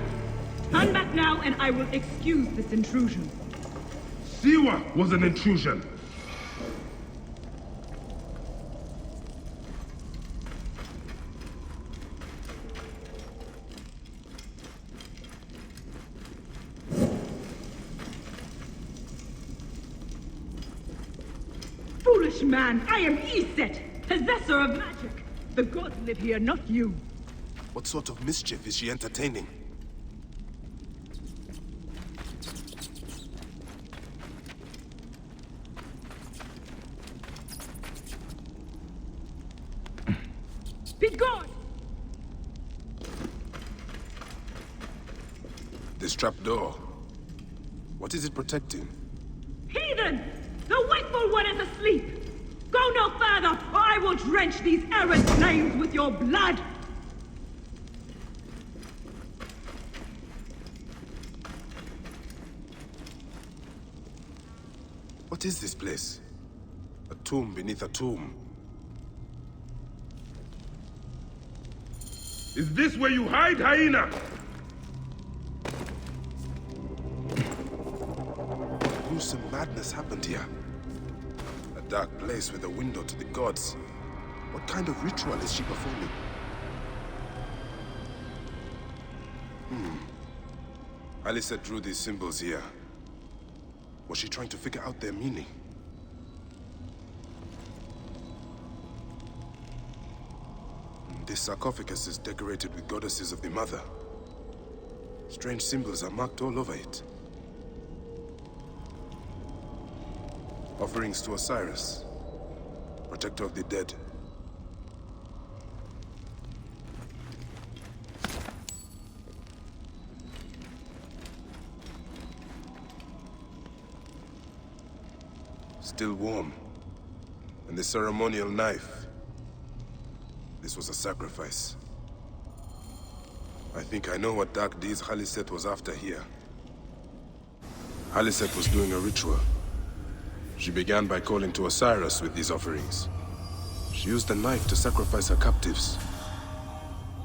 Turn back now and I will excuse this intrusion. Siwa was an intrusion. Foolish man, I am Iset, possessor of magic. The gods live here, not you. What sort of mischief is she entertaining? Be gone! This trapdoor. What is it protecting? Heathen! The wakeful one is asleep! Go no further, or I will drench these errant flames with your blood! What is this place? A tomb beneath a tomb. Is this where you hide, hyena? Gruesome madness happened here. dark place with a window to the gods. What kind of ritual is she performing? Khaliset drew these symbols here. Was she trying to figure out their meaning? This sarcophagus is decorated with goddesses of the Mother. Strange symbols are marked all over it. Offerings to Osiris, protector of the dead. Still warm. And the ceremonial knife. This was a sacrifice. I think I know what dark deeds Khaliset was after here. Khaliset was doing a ritual. She began by calling to Osiris with these offerings. She used the knife to sacrifice her captives.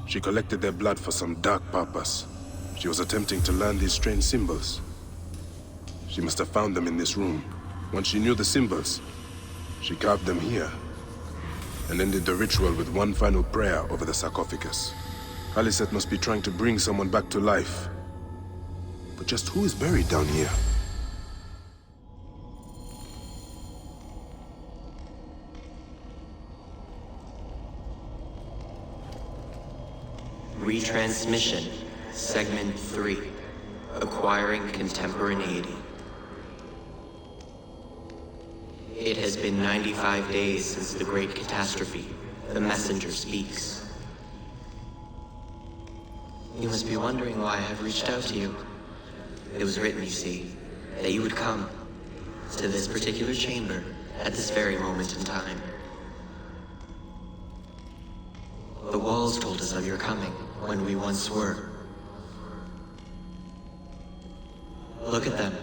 She collected their blood for some dark purpose. She was attempting to learn these strange symbols. She must have found them in this room. Once she knew the symbols, she carved them here, and ended the ritual with one final prayer over the sarcophagus. Khaliset must be trying to bring someone back to life. But just who is buried down here? Retransmission, Segment 3, Acquiring Contemporaneity. It has been 95 days since the Great Catastrophe. The messenger speaks. You must be wondering why I have reached out to you. It was written, you see, that you would come to this particular chamber at this very moment in time. The walls told us of your coming when we once were. Look at them.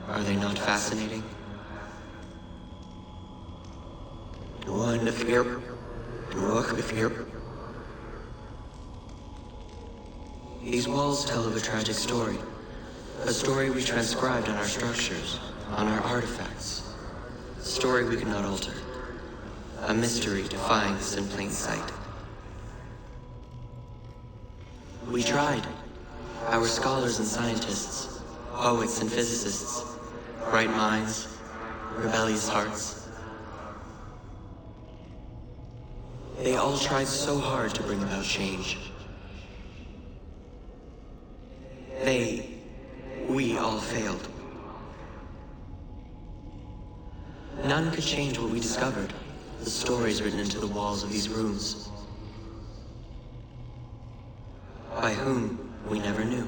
Are they not fascinating? These walls tell of a tragic story. A story we transcribed on our structures, on our artifacts. A story we could not alter. A mystery defying us in plain sight. We tried. Our scholars and scientists, poets and physicists, bright minds, rebellious hearts. They all tried so hard to bring about change. We all failed. None could change what we discovered, the stories written into the walls of these rooms. By whom, we never knew.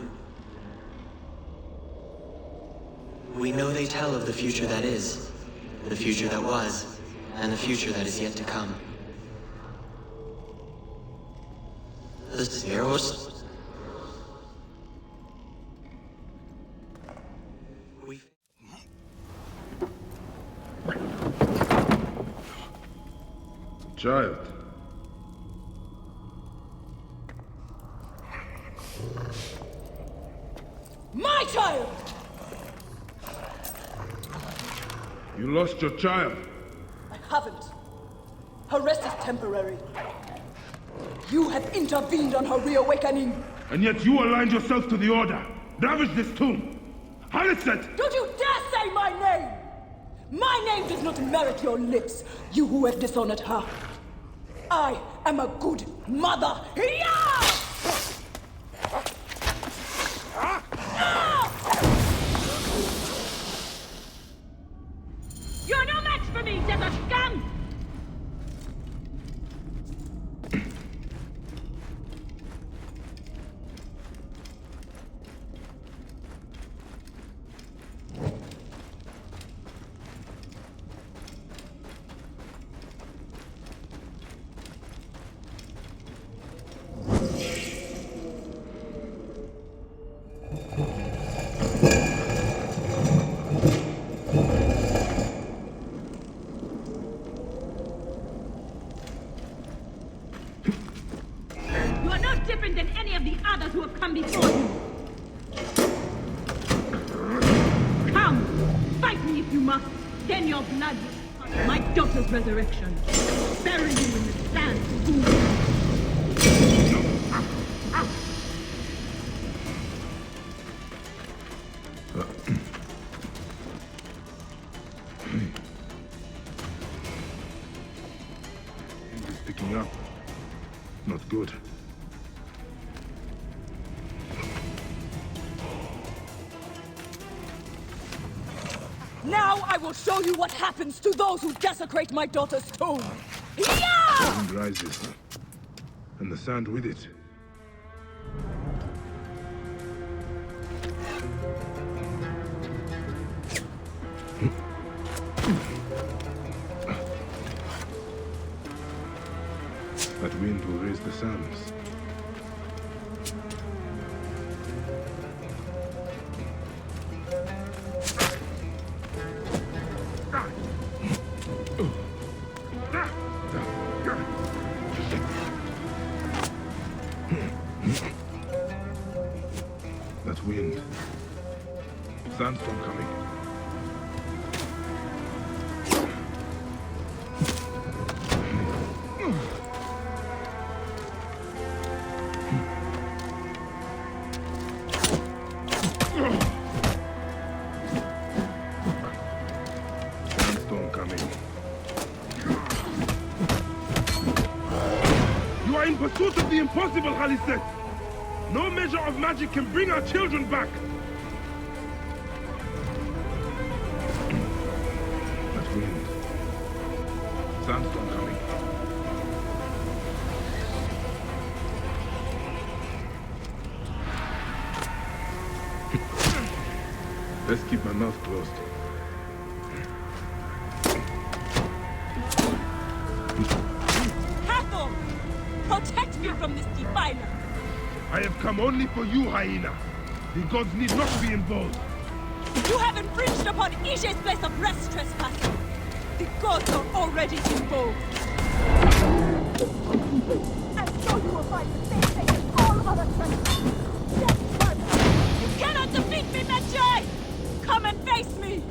We know they tell of the future that is, the future that was, and the future that is yet to come. The Servos. Child. My child! You lost your child. I haven't. Her rest is temporary. You have intervened on her reawakening. And yet you aligned yourself to the Order. Ravage this tomb. Khaliset! Don't you dare say my name! My name does not merit your lips, you who have dishonored her. I am a good mother. You're no match for me, desert scum! Than any of the others who have come before you. Come, fight me if you must. Then your blood will My daughter's resurrection. Bury you in the sand, fool. He's picking up. Not good. Now I will show you what happens to those who desecrate my daughter's tomb! Yeah! The wind rises, and the sand with it. That wind will raise the sands. That wind. Sandstorm coming. Sandstorm coming. You are in pursuit of the impossible, Khaliset! No measure of magic can bring our children back! That wind. Sandstorm coming. Let's keep my mouth closed. Haku! Protect me from this defiler! I have come only for you, hyena. The gods need not be involved. You have infringed upon Ije's place of rest, trespasser! The gods are already involved! And so you will find the same fate as all other trespassers! You cannot defeat me, Medjay! Come and face me!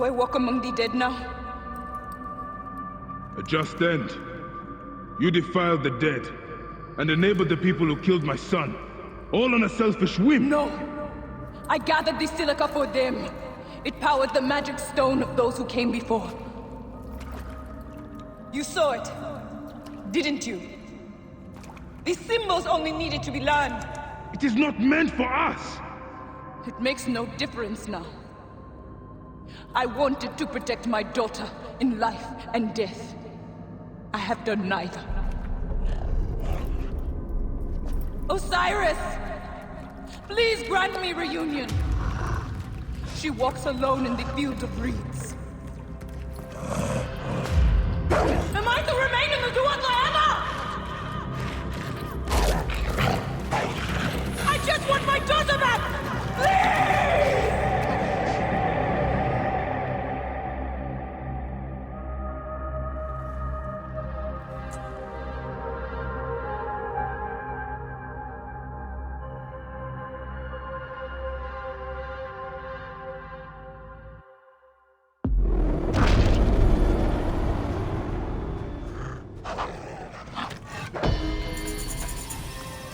Do I walk among the dead now? A just end. You defiled the dead, and enabled the people who killed my son. All on a selfish whim! No! I gathered the silica for them. It powered the magic stone of those who came before. You saw it, didn't you? The symbols only needed to be learned. It is not meant for us! It makes no difference now. I wanted to protect my daughter in life and death. I have done neither. Osiris! Please grant me reunion. She walks alone in the field of reeds. Am I to remain in the Duat forever? I just want my daughter back! Please!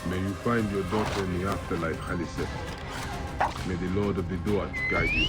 May you find your daughter in the afterlife, Khaliset. May the Lord of the Duat guide you.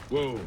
Whoa.